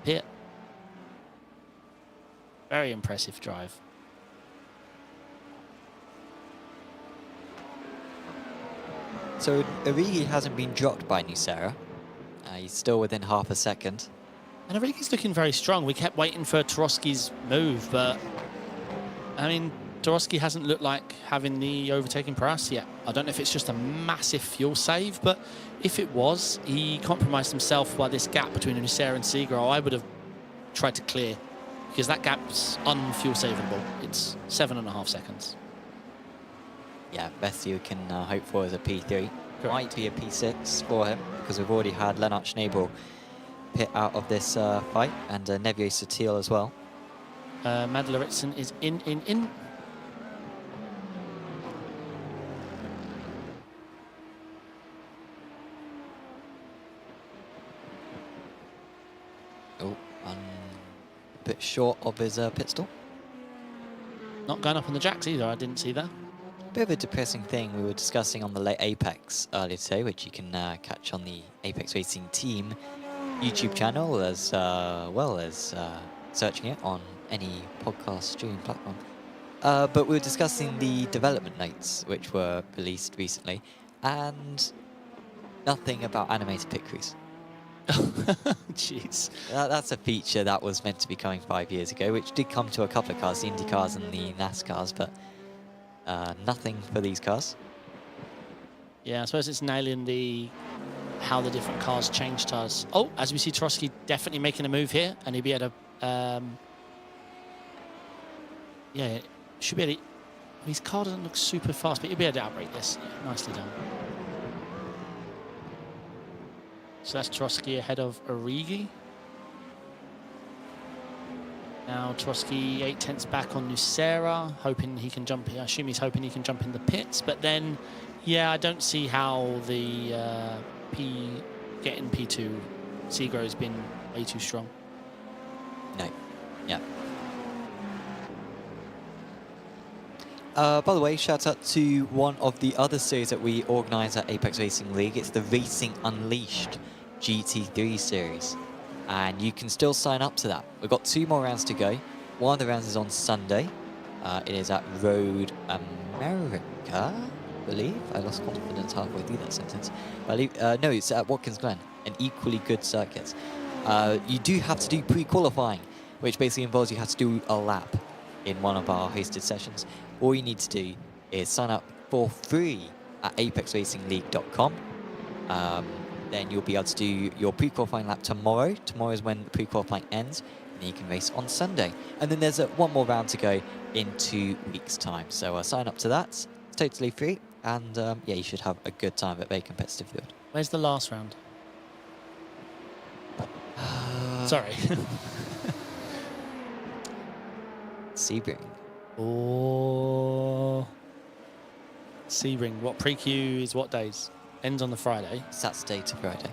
pit. Very impressive drive. So Origi hasn't been dropped by Nucera. He's still within half a second. And Origi's looking very strong. We kept waiting for Taroski's move, but I mean, Taroski hasn't looked like having the overtaking prowess yet. I don't know if it's just a massive fuel save, but if it was, he compromised himself by this gap between Nucera and Segro. I would have tried to clear, because that gap's unfuel savable. It's 7.5 seconds. Yeah, best you can hope for is a P3. Correct. Might be a P6 for him, because we've already had Lennart Schnabel pit out of this fight, and Nevio Sutil as well. Madlaritsen is in. Oh, a bit short of his pit stop. Not going up on the jacks either, I didn't see that. Bit of a depressing thing we were discussing on the late Apex earlier today, which you can catch on the Apex Racing Team YouTube channel, as well as searching it on any podcast streaming platform. But we were discussing the development notes, which were released recently, and nothing about animated pit crews. Jeez. That's a feature that was meant to be coming 5 years ago, which did come to a couple of cars, the Indy cars and the NASCARs, but nothing for these cars. Yeah, I suppose it's nailing how the different cars change to us. Oh, as we see Taroski definitely making a move here, and he'll be able to... yeah, should be able to... His car doesn't look super fast, but he'll be able to outbrake this. Yeah, nicely done. So that's Taroski ahead of Origi. Now Taroski 8/10 back on Nucera, hoping he can jump. I assume he's hoping he can jump in the pits, but then, yeah, I don't see how the getting P2 Segro has been way too strong. No, yeah. By the way, shout out to one of the other series that we organise at Apex Racing League. It's the Racing Unleashed GT3 series. And you can still sign up to that. We've got 2 more rounds to go. One of the rounds is on Sunday. It is at Road America, I believe. I lost confidence halfway through that sentence. No, it's at Watkins Glen, an equally good circuit. You do have to do pre-qualifying, which basically involves you have to do a lap in one of our hosted sessions. All you need to do is sign up for free at apexracingleague.com. Then you'll be able to do your pre-qualifying lap tomorrow. Tomorrow is when the pre-qualifying ends, and then you can race on Sunday. And then there's one more round to go in 2 weeks' time. So sign up to that. It's totally free, and yeah, you should have a good time at very competitive field. Where's the last round? Sorry. Sebring. Oh. Sebring. What pre-queue is what days? Ends on the Friday. Saturday to Friday.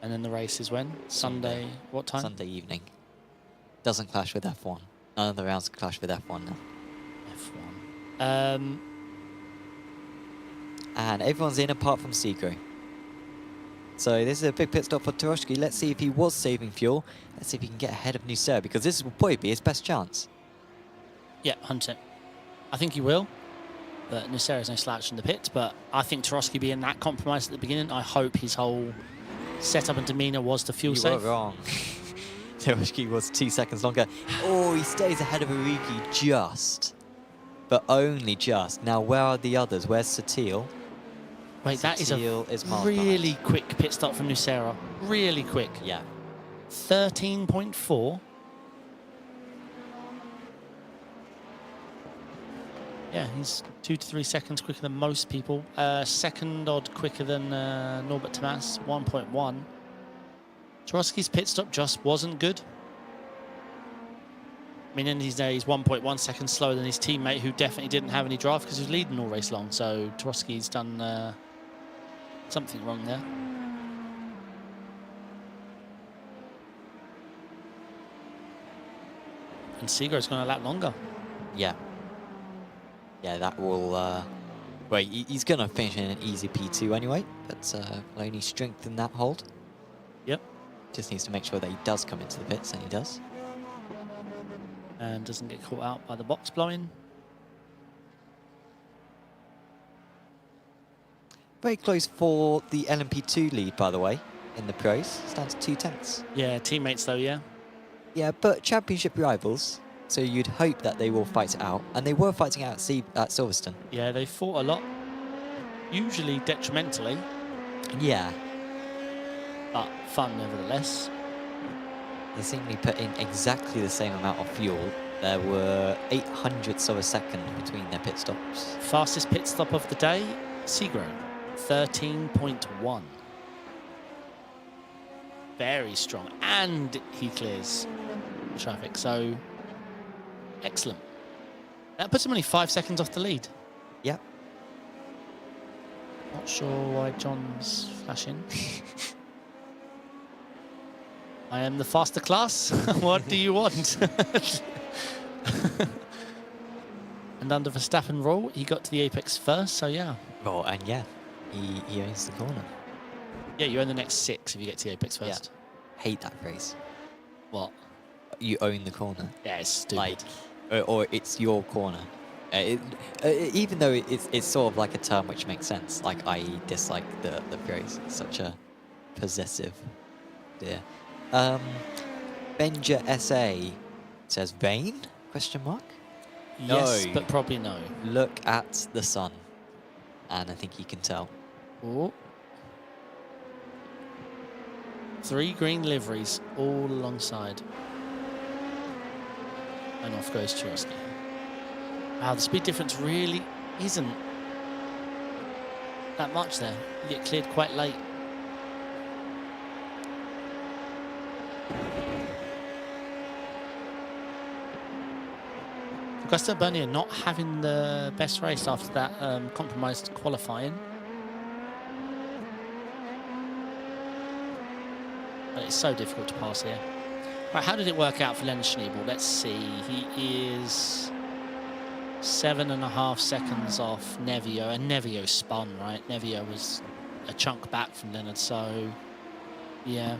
And then the race is when? Sunday. What time? Sunday evening. Doesn't clash with F1. None of the rounds clash with F1 now. F1. And everyone's in apart from Segro. So this is a big pit stop for Toroshki. Let's see if he was saving fuel. Let's see if he can get ahead of Nucera, because this will probably be his best chance. Yeah, 100%. I think he will. But Nucera is no slouch in the pit. But I think Toroshki being that compromised at the beginning, I hope his whole setup and demeanour was to fuel safe. You were wrong. Toroshki was 2 seconds longer. Oh, he stays ahead of Origi just. But only just. Now, where are the others? Where's Satil? Wait, that is a miles really behind. quick pit stop from Nucera. Really quick. Yeah. 13.4. Yeah, he's 2 to 3 seconds quicker than most people. Second odd quicker than Norbert Tomas, 1.1. Toroski's pit stop just wasn't good. I mean, in these days, 1.1 seconds slower than his teammate, who definitely didn't have any drive because he was leading all race long. So Toroski's done something wrong there. And Seagro's gone a lap longer. Yeah. Yeah, that will... well, he's going to finish in an easy P2 anyway, but will only strengthen that hold. Yep. Just needs to make sure that he does come into the pits, and he does. And doesn't get caught out by the box blowing. Very close for the LMP2 lead, by the way, in the pros. Stands 2/10. Yeah, teammates though, yeah. Yeah, but championship rivals, so you'd hope that they will fight it out. And they were fighting out at Silverstone. Yeah, they fought a lot. Usually detrimentally, Yeah. but fun nevertheless. They seemingly put in exactly the same amount of fuel. There were 0.08 of a second between their pit stops. Fastest pit stop of the day, Segro, 13.1. Very strong, and he clears the traffic, so excellent. That puts him only 5 seconds off the lead. Yep. Not sure why John's flashing. I am the faster class. What do you want? And under Verstappen rule, he got to the apex first, so yeah. Oh, and yeah, he owns the corner. Yeah, you own the next 6 if you get to the apex first. Yeah. Hate that phrase. What? You own the corner. Yeah, it's stupid. Like, or it's your corner. Even though it's sort of like a term which makes sense. Like, I dislike the phrase. It's such a possessive idea. Benja SA says vain? Question mark? Yes, No. but probably no. Look at the sun. And I think you can tell. Ooh. 3 green liveries all alongside. And off goes Churski. Wow, the speed difference really isn't that much there. You get cleared quite late. Augusta Bernier not having the best race after that compromised qualifying. But it's so difficult to pass here. Right, how did it work out for Leonard Schneebel? Let's see. He is 7.5 seconds off Nevio, and Nevio spun, right? Nevio was a chunk back from Leonard, so yeah.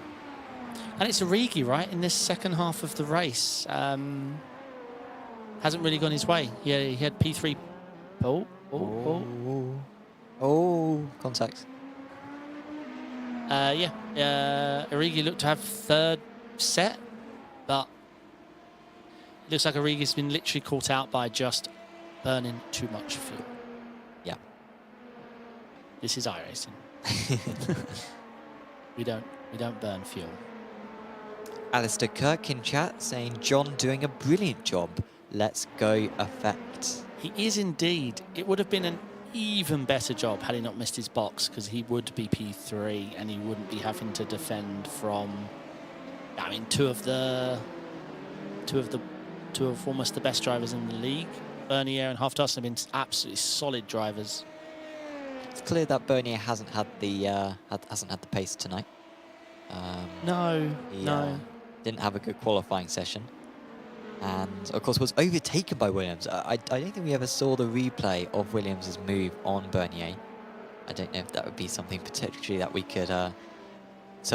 And it's Origi, right, in this second half of the race. Hasn't really gone his way. Yeah, he had P3. Oh, contact. Yeah, Origi looked to have third set, but it looks like Origi's been literally caught out by just burning too much fuel. Yeah. This is iRacing. we don't burn fuel. Alistair Kirk in chat saying John doing a brilliant job. Let's go effect. He is indeed. It would have been an even better job had he not missed his box, because he would be P3 and he wouldn't be having to defend from, I mean, two of almost the best drivers in the league. Bernier and Hofdorf have been absolutely solid drivers. It's clear that Bernier hasn't had the pace tonight. No. He didn't have a good qualifying session. and of course was overtaken by Williams. I don't think we ever saw the replay of Williams' move on Bernier. I don't know if that would be something particularly that we could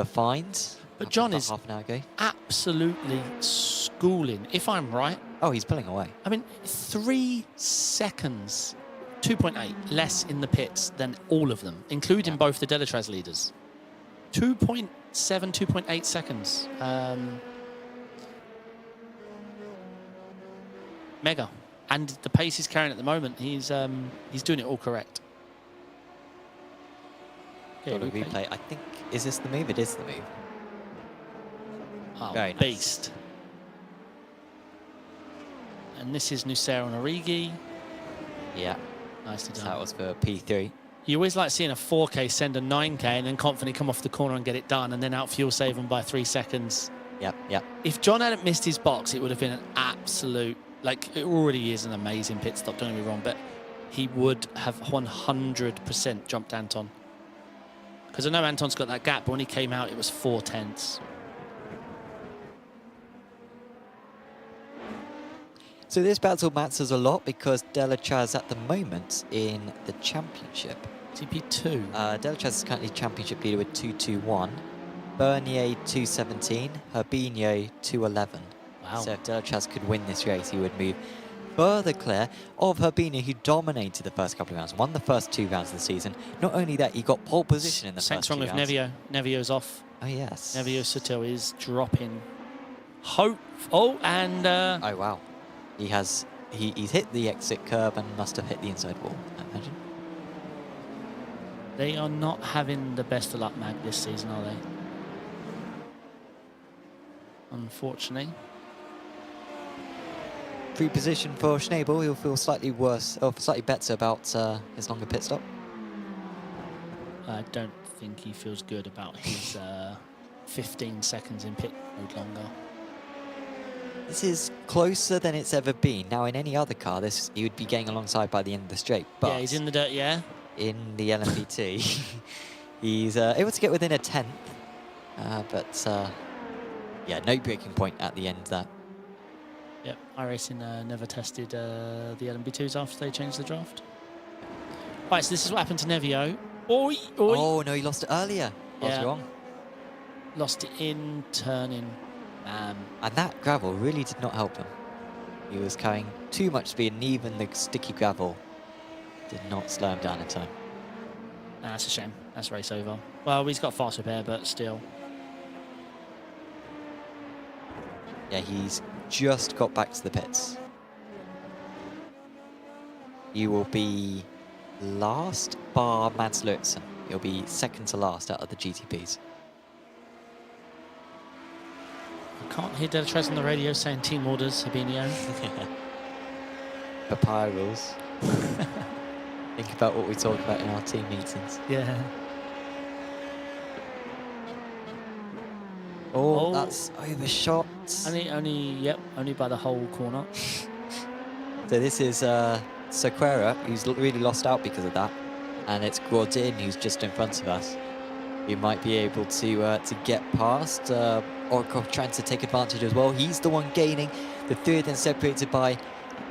find. But John is half an hour ago. Absolutely schooling, if I'm right. Oh, he's pulling away. I mean, 3 seconds, 2.8 less in the pits than all of them, including both the Delatraz leaders. 2.7, 2.8 seconds. Mega. And the pace he's carrying at the moment, he's doing it all correct. Yeah, Got a replay. I think, is this the move? It is the move. Oh, Very nice. beast. And this is Nucera and Origi. Yeah. Nicely So done. that was for P3. You always like seeing a 4K send a 9K and then confidently come off the corner and get it done and then out fuel save them by 3 seconds. Yep, yep. If John hadn't missed his box, it would have been an absolute, like, it already is an amazing pit stop, don't get me wrong, but he would have 100% jumped Anton. Because I know Anton's got that gap, but when he came out, it was 4 tenths. So this battle matters a lot because Delatraz at the moment in the championship. TP2. Delatraz is currently championship leader with 221. Bernier 217. Herbinho 211. Wow. So if Delatraz could win this race, he would move further clear of Herbinho, who dominated the first couple of rounds, won the first 2 rounds of the season. Not only that, he got pole position in the Something's first wrong 2 with rounds. Nevio. Nevio's off. Oh, yes. Nevio Soto is dropping. Hope. Oh, and... Oh, wow. He's hit the exit curb and must have hit the inside wall, I imagine. They are not having the best of luck, Mag, this season, are they? Unfortunately. Free position for Schnabel. He'll feel slightly worse, or slightly better about his longer pit stop. I don't think he feels good about his 15 seconds in pit mode longer. This is closer than it's ever been. Now, in any other car, he would be getting alongside by the end of the straight. But Yeah, he's in the dirt, yeah. in the LMP2, he's able to get within a tenth. Yeah, no breaking point at the end there. Yep, iRacing never tested the LMB2s after they changed the draft. Right, so this is what happened to Nevio. Oi, oi. Oh, no, he lost it earlier. I was Yeah. wrong. Lost it in turning. And that gravel really did not help him. He was carrying too much speed, and even the sticky gravel did not slow him down in time. That's a shame. That's race over. Well, he's got fast repair, but still. Yeah, he's just got back to the pits. You will be last bar Mads Lutsen. You'll be second to last out of the GTPs. I can't hear Delatraz on the radio saying team orders, Herbinho. Papaya rules. Think about what we talk about in our team meetings. Yeah. Oh, that's overshot. Only by the whole corner. So this is Sequeira, who's really lost out because of that. And it's Gordin, who's just in front of us. He might be able to get past. Orkov trying to take advantage as well. He's the one gaining. The three of them separated by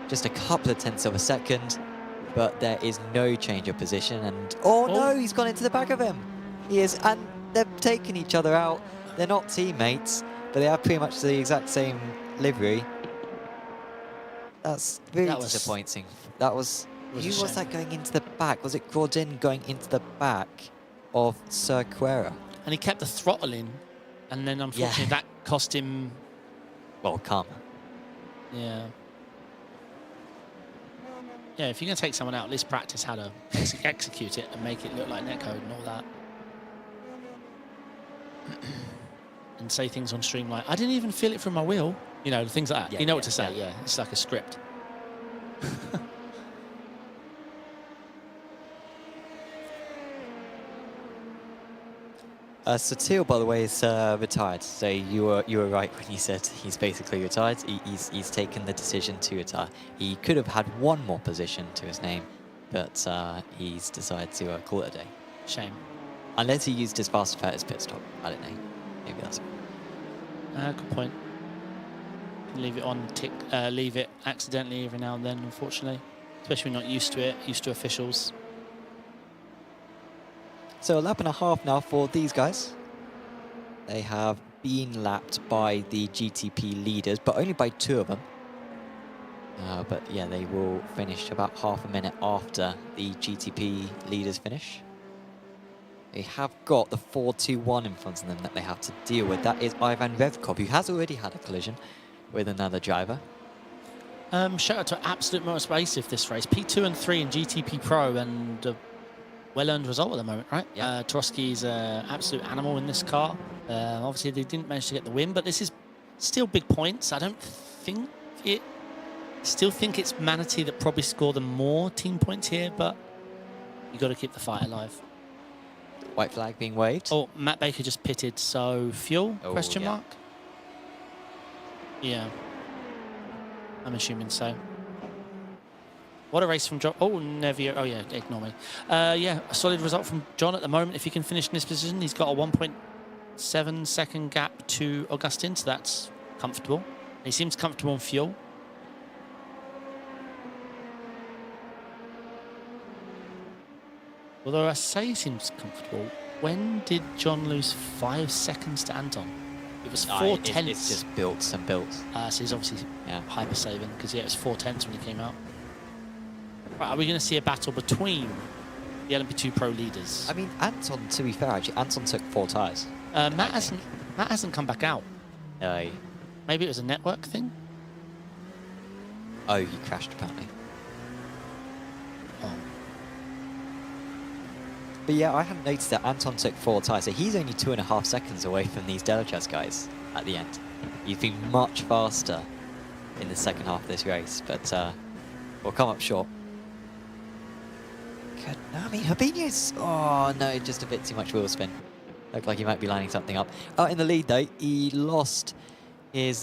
just a couple of tenths of a second. But there is no change of position. And no, he's gone into the back of him. He is, and they're taking each other out. They're not teammates, but they have pretty much the exact same livery. That's really disappointing. That was... Who was that going into the back? Was it Gordin going into the back of Sequeira? And he kept the throttle in, and then unfortunately that cost him... Well, karma. Yeah. Yeah, if you're going to take someone out, at least practice how to execute it and make it look like netcode and all that. And say things on stream like, I didn't even feel it from my wheel. You know, things like that. Yeah, you know what to say, yeah. It's like a script. Satil, by the way, is retired. So you were right when you said he's basically retired. He's taken the decision to retire. He could have had one more position to his name, but he's decided to call it a day. Shame. Unless he used his fast repair as pit stop. I don't know. Maybe that's it. Good point. Leave it on, leave it accidentally every now and then, unfortunately. Especially when you're not used to it, used to officials. So a lap and a half now for these guys. They have been lapped by the GTP leaders, but only by 2 of them. But yeah, they will finish about half a minute after the GTP leaders finish. They have got the 4-2-1 in front of them that they have to deal with. That is Ivan Revkov, who has already had a collision with another driver. Shout out to Absolute Motorsport this race. P2 and 3 in GTP Pro, and a well-earned result at the moment, right? Yeah. Trotsky's an absolute animal in this car. Obviously, they didn't manage to get the win, but this is still big points. I don't think it... Still think it's Manatee that probably scored the more team points here, but you got to keep the fight alive. White flag being waved. Oh, Matt Baker just pitted, so fuel, Oh, question yeah. mark? Yeah. I'm assuming so. What a race from John. Oh, Nevio. Oh, yeah, ignore me. Yeah, a solid result from John at the moment. If he can finish in this position, he's got a 1.7 second gap to Augustin, so that's comfortable. He seems comfortable on fuel. Although I say he seems comfortable, when did John lose 5 seconds to Anton? It was 4 tenths. It's just built and built. So he's obviously Yeah. hyper saving because yeah, it was 4 tenths when he came out. Right, are we going to see a battle between the LMP2 Pro leaders? I mean, Anton, to be fair, actually, Anton took 4 tyres. Matt hasn't come back out. Oh, Maybe it was a network thing. he crashed apparently. Oh. But yeah, I hadn't noticed that Anton took 4 tyres, so he's only 2.5 seconds away from these Delachas guys at the end. He's been much faster in the second half of this race, but we'll come up short. Good. No, I mean, Habinho's... Oh, no, just a bit too much wheel spin. Looked like he might be lining something up. In the lead, though, he lost his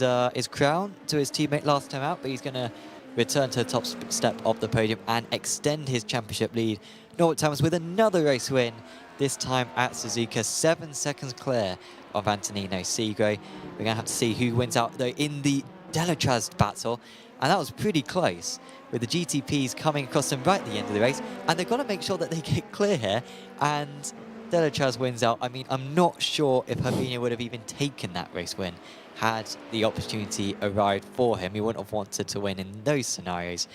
crown to his teammate last time out, but he's going to return to the top step of the podium and extend his championship lead. Norbert Thomas with another race win, this time at Suzuka, 7 seconds clear of Antonino Segre. We're going to have to see who wins out, though, in the Delachas battle, and that was pretty close, with the GTPs coming across them right at the end of the race, and they've got to make sure that they get clear here, and Delachas wins out. I mean, I'm not sure if Habinho would have even taken that race win had the opportunity arrived for him. He wouldn't have wanted to win in those scenarios,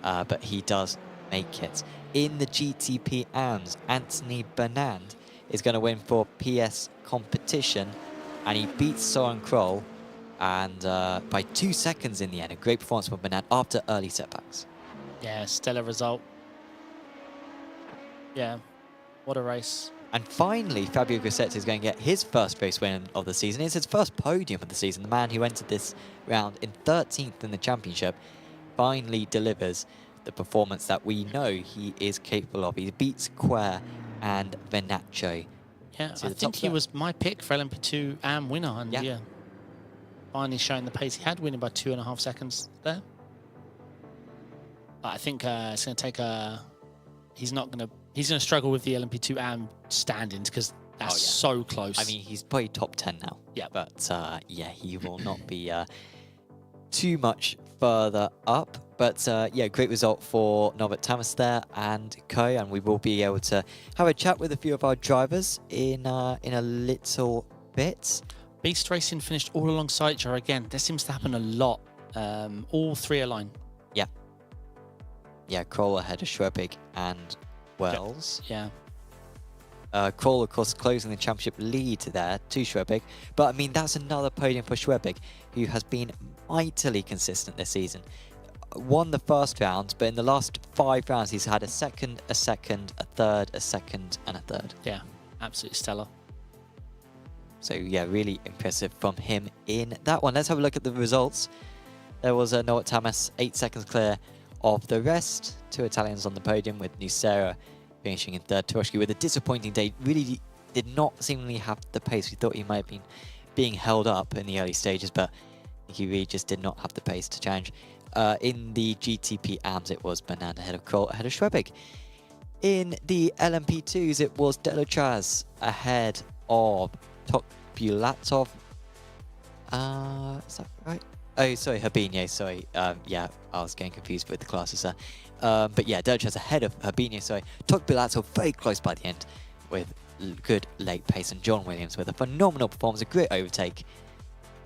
but he does make it. In the GTP AMS, Anthony Bernand is going to win for PS competition, and he beats Soren Kroll and by 2 seconds in the end. A great performance from Bernand after early setbacks. Yeah, stellar result. Yeah, what a race. And finally, Fabio Grossetti is going to get his first race win of the season. It's his first podium of the season. The man who entered this round in 13th in the championship finally delivers the performance that we know he is capable of. He beats Quer and Venaccio. Yeah, I think he was my pick for LMP2 AM winner, and yeah, finally showing the pace he had, winning by 2.5 seconds there. But I think it's going to take a... He's going to struggle with the LMP2 AM standings because that's so close. I mean, he's probably top 10 now. Yeah. But yeah, he will not be too much further up. But yeah, great result for Norbert Thomas there and co. And we will be able to have a chat with a few of our drivers in a little bit. Beast Racing finished all alongside each other again. This seems to happen a lot. All 3 align. Yeah. Yeah, Kroll ahead of Schwebig and Wells. Yeah. Kroll, of course, closing the championship lead there to Schwebig. But, I mean, that's another podium for Schwebig, who has been mightily consistent this season. Won the first round, but in the last 5 rounds, he's had a second, a third, a second, and a third. Yeah, absolutely stellar. So, yeah, really impressive from him in that one. Let's have a look at the results. There was Norbert Thomas, 8 seconds clear of the rest. 2 Italians on the podium, with Nucera finishing in 3rd. Trotsky with a disappointing day. Really did not seemingly have the pace. We thought he might have been being held up in the early stages, but he really just did not have the pace to challenge. In the GTP AMS, it was Bernard ahead of Kroll, ahead of Schwebig. In the LMP2s, it was Delachas ahead of Tokbulatov. Is that right? Oh, sorry, Herbinho. Sorry. Yeah, I was getting confused with the classes there. But yeah, Derchaz ahead of Herbinho. Sorry. Took Bilato very close by the end with good late pace, and John Williams with a phenomenal performance, a great overtake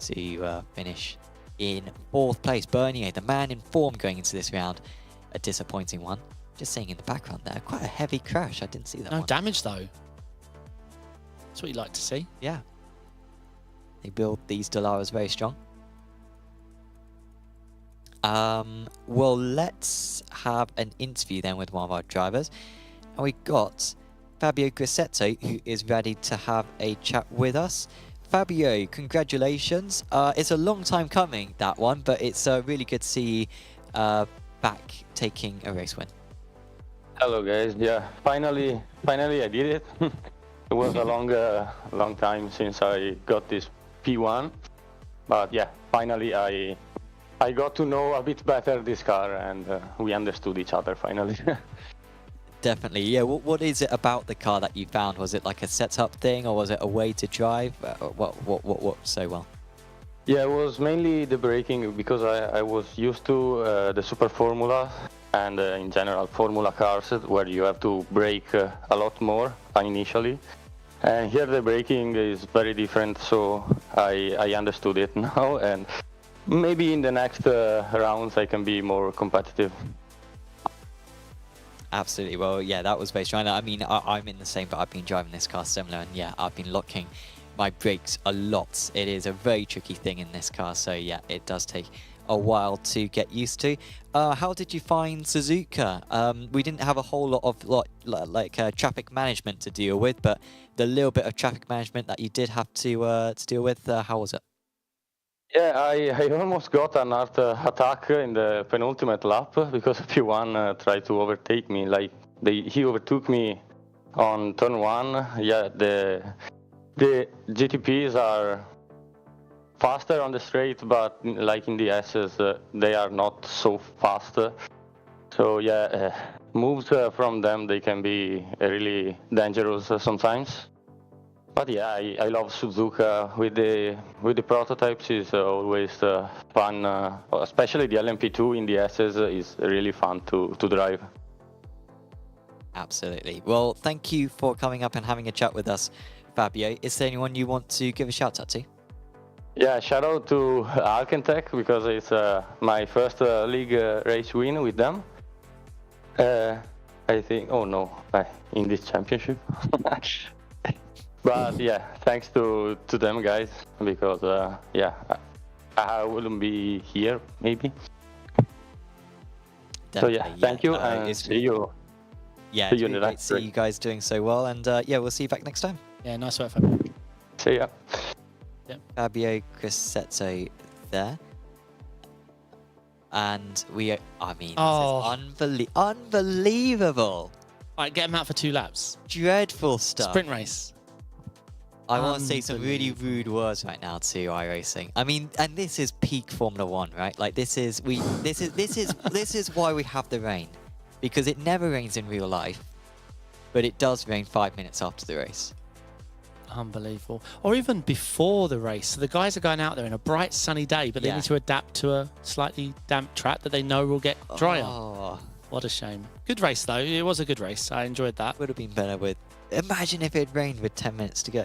to finish in 4th place. Bernier, the man in form going into this round, a disappointing one. Just seeing in the background there, quite a heavy crash. I didn't see that No one. damage though. That's what you like to see. Yeah. They build these Dalaras very strong. Well, let's have an interview then with one of our drivers. And we got Fabio Grassetto, who is ready to have a chat with us. Fabio, congratulations. It's a long time coming, that one, but it's really good to see you back taking a race win. Hello guys, yeah, finally I did it. It was a long time since I got this P1, but yeah, finally I got to know a bit better this car, and we understood each other finally. Definitely, yeah. What is it about the car that you found? Was it like a setup thing, or was it a way to drive? What so well? Yeah, it was mainly the braking, because I was used to the Super Formula and in general Formula cars, where you have to brake a lot more initially. And here the braking is very different, so I understood it now, and maybe in the next rounds I can be more competitive. Absolutely. Well, yeah, that was very strong. I mean, I'm in the same, but I've been driving this car similar, and yeah, I've been locking my brakes a lot. It is a very tricky thing in this car, so yeah, it does take a while to get used to. How did you find Suzuka? We didn't have a whole lot of traffic management to deal with, but the little bit of traffic management that you did have to deal with, how was it? Yeah, I almost got an art attack in the penultimate lap because P1 tried to overtake me. Like he overtook me on turn 1. Yeah, the GTPs are faster on the straight, but like in the S's, they are not so fast. So yeah, moves from them, they can be really dangerous sometimes. But yeah, I love Suzuka with the prototypes. Is always fun, especially the LMP2 in the S's is really fun to drive. Absolutely. Well, thank you for coming up and having a chat with us, Fabio. Is there anyone you want to give a shout out to? Yeah, shout out to Alkentech, because it's my first league race win with them. I think, oh no, in this championship. But yeah, thanks to them guys, because yeah, I wouldn't be here maybe. Definitely, so yeah, thank you, and see you. Yeah, see it's you in really the great next to see you guys doing so well, and yeah, we'll see you back next time. Yeah, nice work, Fabio. See ya. Fabio Grassetto there. And I mean, this is unbelievable. Alright, get him out for 2 laps. Dreadful stuff. Sprint race. I want to say some really rude words right now to iRacing. I mean, and this is peak Formula One, right? Like this is why we have the rain, because it never rains in real life, but it does rain 5 minutes after the race. Unbelievable. Or even before the race. So the guys are going out there in a bright sunny day, but they need to adapt to a slightly damp track that they know will get drier. Oh, What a shame. Good race though. It was a good race. I enjoyed that. would have been better with. Imagine if it rained with 10 minutes to go,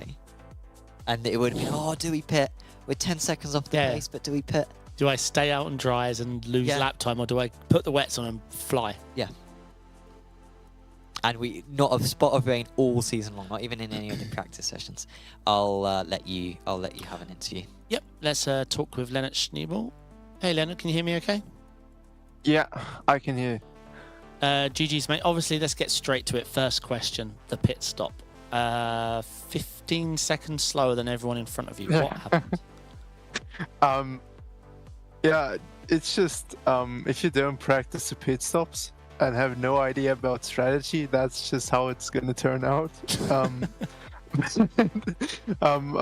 and it would have been, oh, do we pit? We're 10 seconds off the race, but do we pit? Do I stay out and dries and lose lap time, or do I put the wets on and fly? Yeah. And we not a spot of rain all season long, not even in any of the practice sessions. I'll let you have an interview. Yep. Let's talk with Leonard Schneebel. Hey Leonard, can you hear me okay? Yeah, I can hear you. GG's mate. Obviously, let's get straight to it. First question, the pit stop. 15 seconds slower than everyone in front of you. What happened? Yeah, it's just if you don't practice the pit stops and have no idea about strategy, that's just how it's gonna turn out. I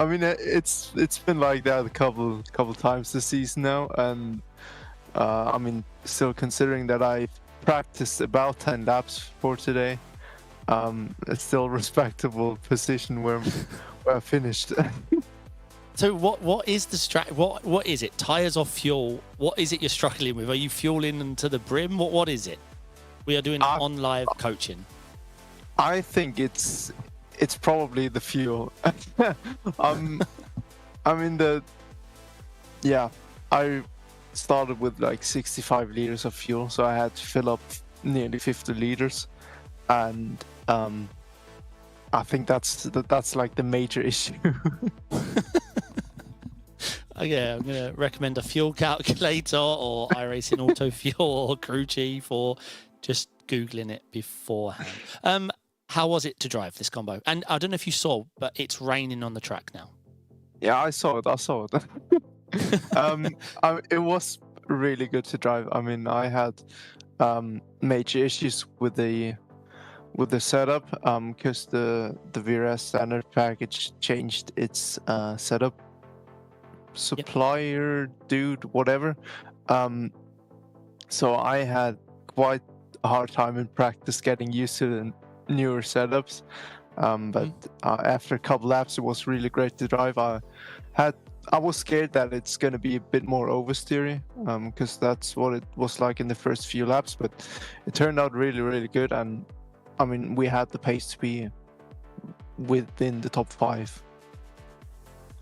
mean, it's been like that a couple times this season now, and I mean, still considering that I practiced about 10 laps for today, it's still a respectable position where I finished. So what is the what is it? Tires or fuel? What is it you're struggling with? Are you fueling them to the brim? What is it? We are doing on live coaching. I think it's probably the fuel. I started with like 65 liters of fuel, so I had to fill up nearly 50 liters, and I think that's like the major issue. Yeah, I'm gonna recommend a fuel calculator or iRacing Auto Fuel or Crew Chief, or just Googling it beforehand. How was it to drive this combo? And I don't know if you saw, but it's raining on the track now. Yeah, I saw it. It was really good to drive. I mean, I had major issues with the setup because the VRS standard package changed its setup. Supplier dude, whatever. So I had quite a hard time in practice getting used to the newer setups. But after a couple laps, it was really great to drive. I was scared that it's going to be a bit more oversteery, because that's what it was like in the first few laps. But it turned out really, really good, and I mean, we had the pace to be within the top 5.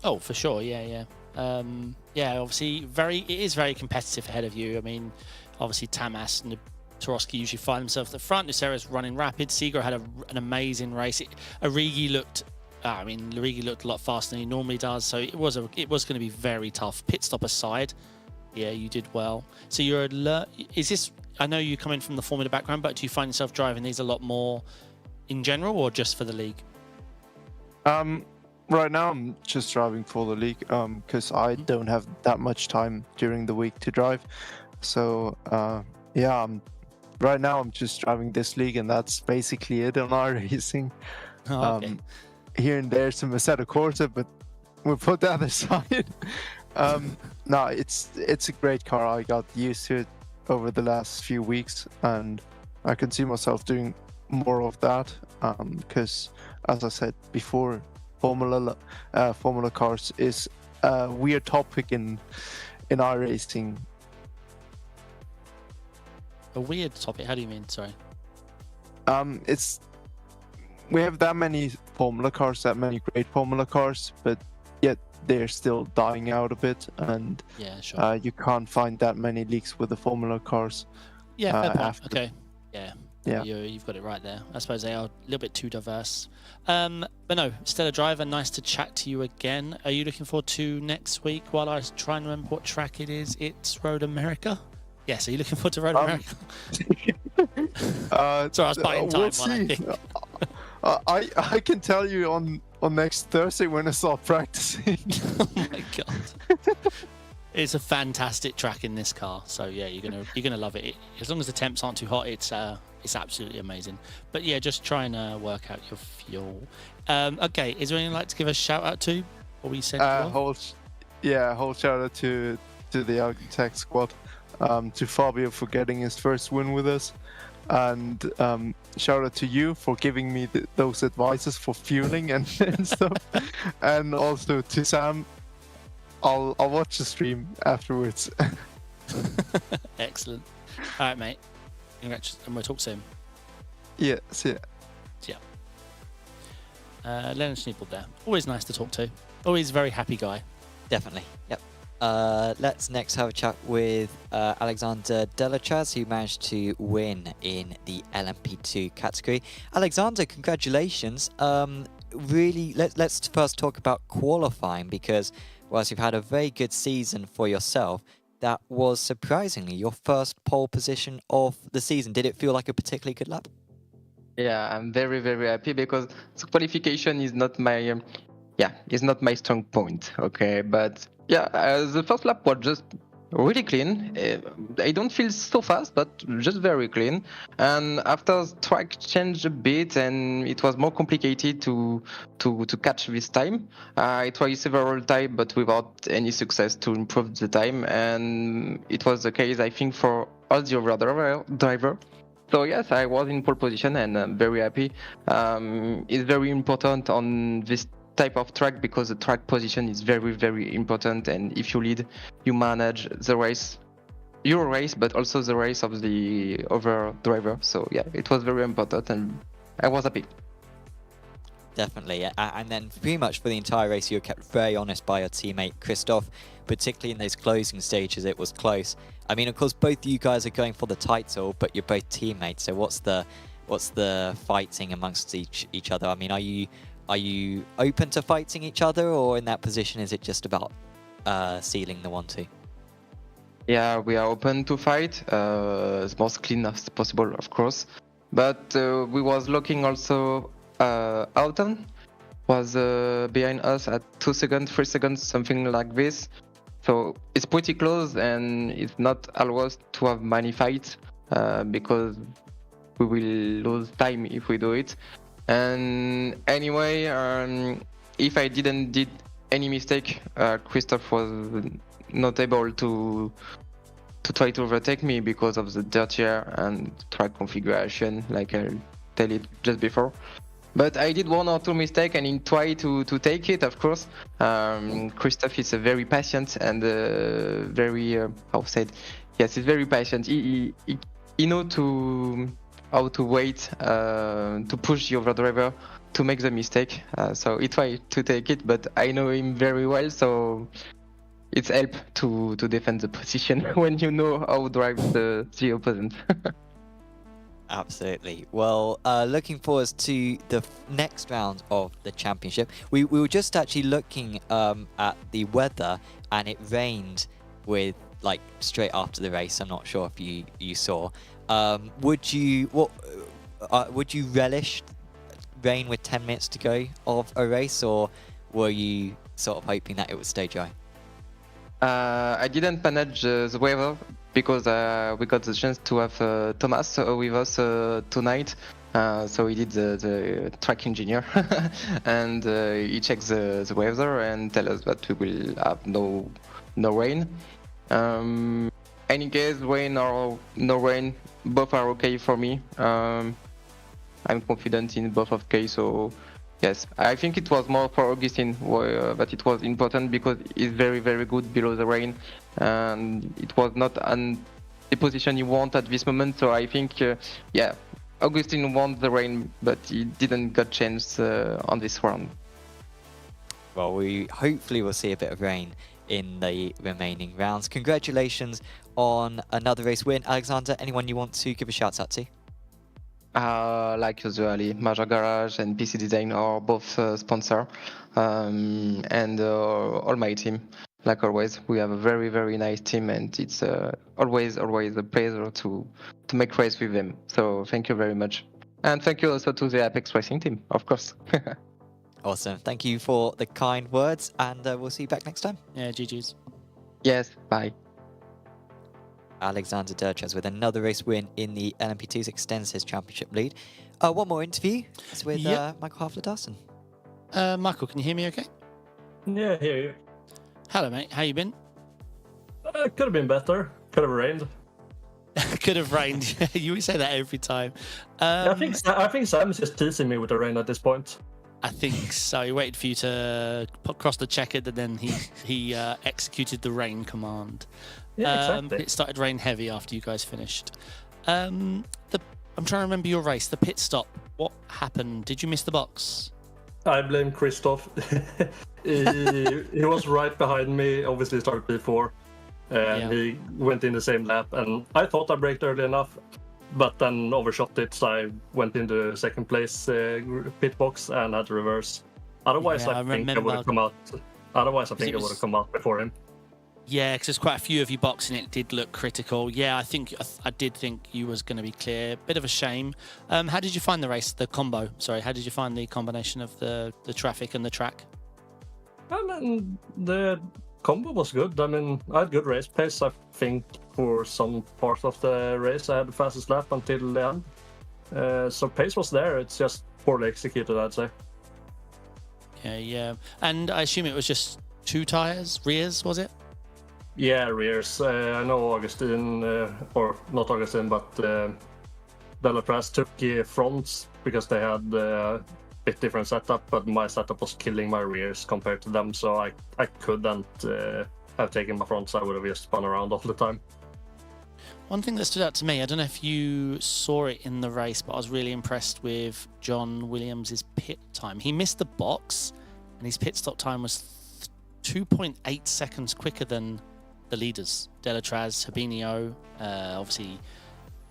Oh, for sure, yeah. Obviously, it is very competitive ahead of you. I mean, obviously Tamas and Tarowski usually find themselves at the front. Nucero's running rapid. Seager had an amazing race. Origi looked a lot faster than he normally does, so it was going to be very tough. Pit stop aside, yeah, you did well. So you're alert. Is this? I know you come in from the Formula background, but do you find yourself driving these a lot more in general, or just for the league? Right now I'm just driving for the league, because I don't have that much time during the week to drive. So right now I'm just driving this league, and that's basically it on iRacing. Oh, okay. Here and there some Assetto Corsa, but we'll put that aside. No, it's a great car. I got used to it over the last few weeks, and I can see myself doing more of that, because as I said before, Formula cars is a weird topic in iRacing. A weird topic? How do you mean? Sorry. We have that many Formula cars, that many great Formula cars, but yet they're still dying out a bit, and yeah, sure. You can't find that many leagues with the Formula cars. Yeah, fair point. Okay. Yeah. You've got it right there. I suppose they are a little bit too diverse. But no, Stellar Driver, nice to chat to you again. Are you looking forward to next week while I try and remember what track it is? It's Road America? Yes, are you looking forward to Road America? Sorry, I was biting time. We'll see. I can tell you on next Thursday when I start practicing. Oh my god. It's a fantastic track in this car, so yeah, you're gonna love it. As long as the temps aren't too hot, it's absolutely amazing. But yeah, just try and work out your fuel. Okay, is there anything you'd like to give a shout out to? Or we send whole shout out to the Architect squad, to Fabio for getting his first win with us, and shout out to you for giving me those advices for fueling and stuff, and also to Sam. I'll watch the stream afterwards. Excellent. All right, mate. Congrats, and we'll talk soon. Yeah, see ya. Leonard Schneeple there. Always nice to talk to. Always a very happy guy. Definitely. Yep. Let's next have a chat with Alexander Delachaz, who managed to win in the LMP2 category. Alexander, congratulations. Really, let's first talk about qualifying, because whilst you've had a very good season for yourself, that was surprisingly your first pole position of the season. Did it feel like a particularly good lap? Yeah, I'm very, very happy because the qualification is not my, is not my strong point. Okay, but yeah, the first lap was just really clean. I don't feel so fast, but just very clean. And after the track changed a bit and it was more complicated to catch this time, I tried several times, but without any success to improve the time. And it was the case, I think, for all the other driver. So yes, I was in pole position and I'm very happy. It's very important on this type of track because the track position is very, very important. And if you lead, you manage the race, your race, but also the race of the other driver. So yeah, it was very important, and I was happy. Definitely, and then pretty much for the entire race, you were kept very honest by your teammate Christoph, particularly in those closing stages. It was close. I mean, of course, both you guys are going for the title, but you're both teammates. So what's the fighting amongst each other? I mean, are you open to fighting each other, or in that position is it just about sealing the 1-2? Yeah, we are open to fight, as most clean as possible, of course. But we was looking also. Alton was behind us at 2 seconds, 3 seconds, something like this. So it's pretty close, and it's not always to have many fights because we will lose time if we do it. And anyway, if I didn't did any mistake, Christoph was not able to try to overtake me because of the dirty air and track configuration, like I tell it just before. But I did 1 or 2 mistakes, and he tried to take it, of course. Christoph is a very patient and very, yes, he's very patient. He knows how to wait, to push the other driver to make the mistake. So he tried to take it, but I know him very well, so it's help to defend the position when you know how to drive the opponent. Absolutely. Well, looking forward to the next round of the championship. We were just actually looking at the weather, and it rained with straight after the race. I'm not sure if you saw. Would you relish rain with 10 minutes to go of a race, or were you sort of hoping that it would stay dry? I didn't manage the weather because we got the chance to have Thomas with us tonight. So he did the track engineer and he checked the weather and tell us that we will have no rain. Any case, rain or no rain, both are okay for me. I'm confident in both of case, so yes, I think it was more for Augustine that it was important because he's very, very good below the rain, and it was not the position he want at this moment. So I think, yeah, Augustine wants the rain, but he didn't get chance on this round. Well, we hopefully will see a bit of rain in the remaining rounds. Congratulations on another race win, Alexander. Anyone you want to give a shout out to? Like usually, Major Garage and PC Design are both sponsor, and all my team. Like always, we have a very, very nice team, and it's always a pleasure to make race with them. So thank you very much, and thank you also to the Apex Racing team, of course. Awesome. Thank you for the kind words, and we'll see you back next time. Yeah, GG's. Yes, bye. Alexander Derchaz with another race win in the LMP2s, extends his championship lead. One more interview. It's with Michael Hafler-Dawson. Michael, can you hear me okay? Yeah, I hear you. Hello, mate. How you been? Could have been better. Could have rained. Could have rained. You say that every time. I think Sam's just teasing me with the rain at this point. I think so. He waited for you to cross the checkered, and then he executed the rain command. Yeah, exactly. It started rain heavy after you guys finished. I'm trying to remember your race, the pit stop. What happened? Did you miss the box? I blame Christoph. he was right behind me. Obviously, started P4, and he went in the same lap. And I thought I braked early enough, but then overshot it. So I went into second place pit box and had to reverse. Otherwise, I think I would have come out. Otherwise, I think I would have come out before him. Yeah, because there's quite a few of you boxing. It did look critical. Yeah, I did think you was going to be clear. Bit of a shame. How did you find the race? The combo. Sorry, how did you find the combination of the traffic and the track? I mean, the combo was good. I mean, I had good race pace. I think for some part of the race, I had the fastest lap until the end. So pace was there. It's just poorly executed, I'd say. Yeah. And I assume it was just 2 tires, rears, was it? Yeah, rears. I know Augustine, or not Augustine, but Delapras took fronts because they had bit different setup, but my setup was killing my rears compared to them, so I couldn't have taken my fronts. I would have just spun around all the time. One thing that stood out to me, I don't know if you saw it in the race, but I was really impressed with John Williams' pit time. He missed the box, and his pit stop time was 2.8 seconds quicker than the leaders. Delatraz, Habinio, obviously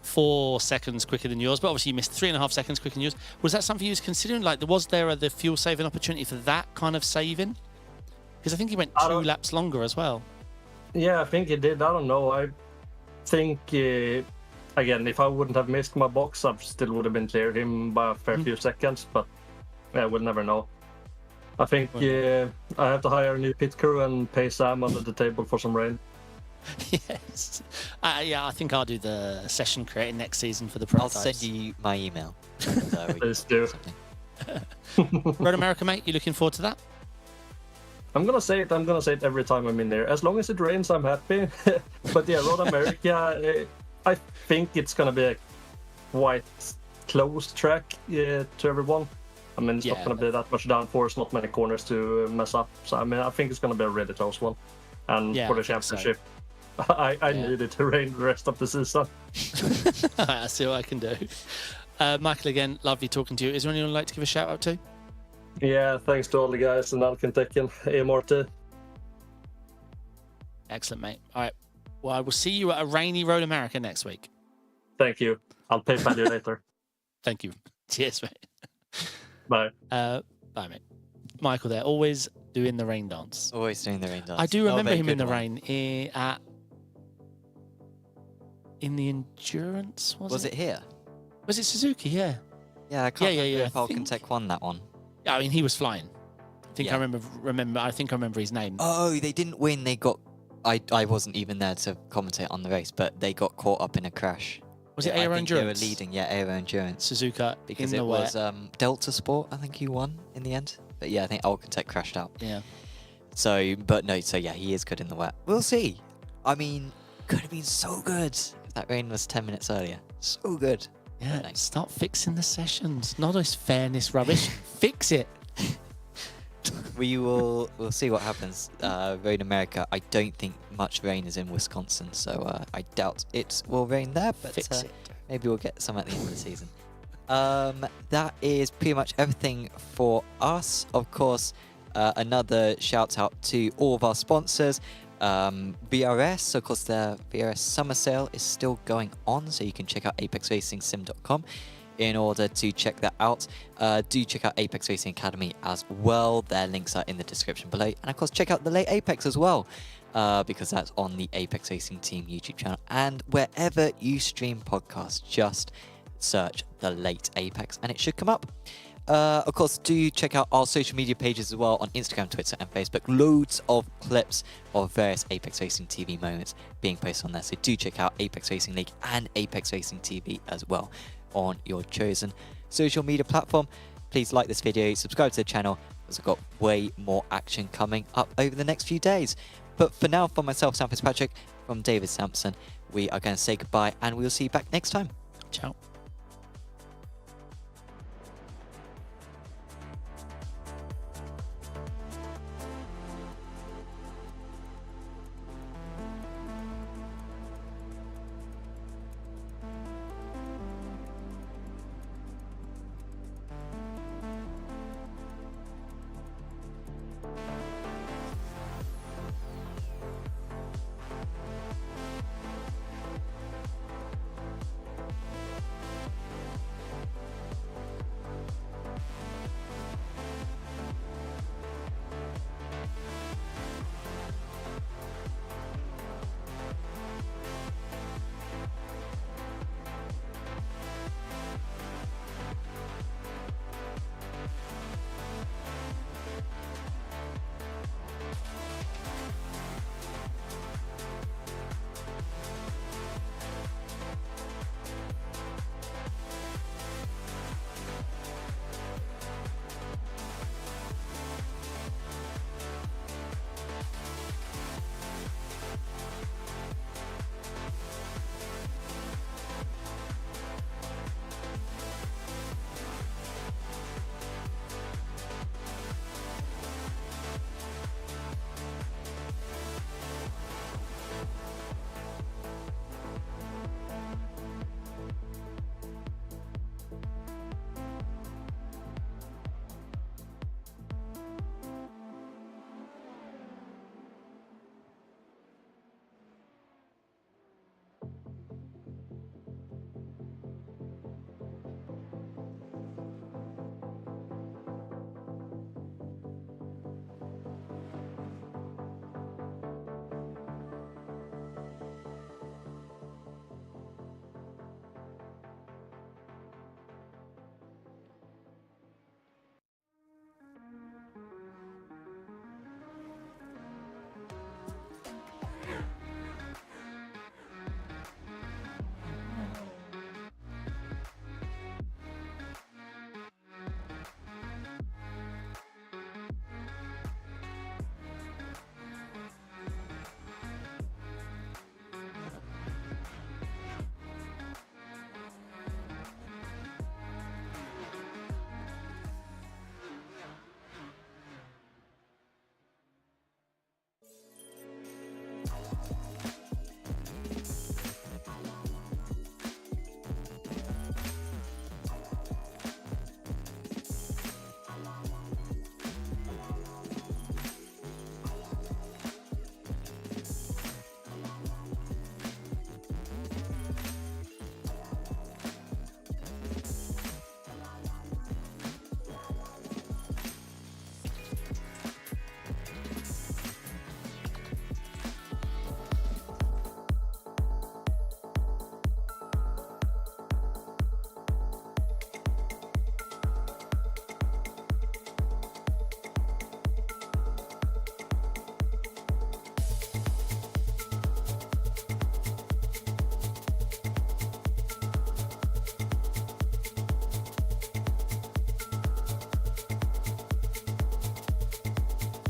4 seconds quicker than yours, but obviously you missed 3.5 seconds quicker than yours. Was that something you was considering? Like, was there the fuel saving opportunity for that kind of saving? Because I think he went 2 laps longer as well. Yeah, I think he did. I don't know. I think, again, if I wouldn't have missed my box, I still would have been clear him by a fair few seconds, but yeah, we'll never know. I think I have to hire a new pit crew and pay Sam under the table for some rain. Yes. Yeah, I think I'll do the session creating next season for the prototypes. I'll send you my email. Please do. Road America, mate, you looking forward to that? I'm gonna say it every time I'm in there. As long as it rains, I'm happy. But yeah, Road America, I think it's gonna be a quite close track to everyone. I mean, it's not gonna be that much downforce, not many corners to mess up. So I mean, I think it's gonna be a really close one. And for the championship, I need it to rain the rest of the season. I'll see what I can do. Michael, again, lovely talking to you. Is there anyone you'd like to give a shout out to? Yeah, thanks to all the guys in Alkentekken, EMRT. Excellent, mate. All right. Well, I will see you at a rainy Road America next week. Thank you. I'll PayPal you later. Thank you. Cheers, mate. Bye. Bye, mate. Michael there, always doing the rain dance. Always doing the rain dance. I do remember him in the one. rain in the endurance, was it? here? Was it Suzuki? Yeah. Yeah, I can't remember yeah. if Alcantech won that one. Yeah, I mean, he was flying. I think I remember his name. Oh, they didn't win. They got... I wasn't even there to commentate on the race, but they got caught up in a crash. Was it I Aero think Endurance? They were leading, Aero Endurance. Suzuka Because in it the was wet. Delta Sport, I think, who won in the end. But yeah, I think Alcantech crashed out. Yeah. So, but no, so yeah, he is good in the wet. We'll see. I mean, could have been so good if that rain was 10 minutes earlier. So good. Yeah, Nice. start fixing the sessions. Not this fairness rubbish. Fix it. We'll see what happens. Road America, I don't think much rain is in Wisconsin, so I doubt it will rain there, but Fix it. maybe we'll get some at the end of the season. That is pretty much everything for us. Of course, another shout out to all of our sponsors. BRS, of course, the BRS summer sale is still going on, so you can check out apexracingsim.com in order to check that out. Do check out Apex Racing Academy as well. Their links are in the description below. And of course, check out the Late Apex as well, because that's on the Apex Racing Team YouTube channel. And wherever you stream podcasts, just search the Late Apex and it should come up. Of course, do check out our social media pages as well on Instagram, Twitter, and Facebook. Loads of clips of various Apex Racing TV moments being posted on there. So do check out Apex Racing League and Apex Racing TV as well on your chosen social media platform. Please like this video, subscribe to the channel, as we've got way more action coming up over the next few days. But for now, for myself, Sam Fitzpatrick, from David Sampson, we are going to say goodbye and we'll see you back next time. Ciao.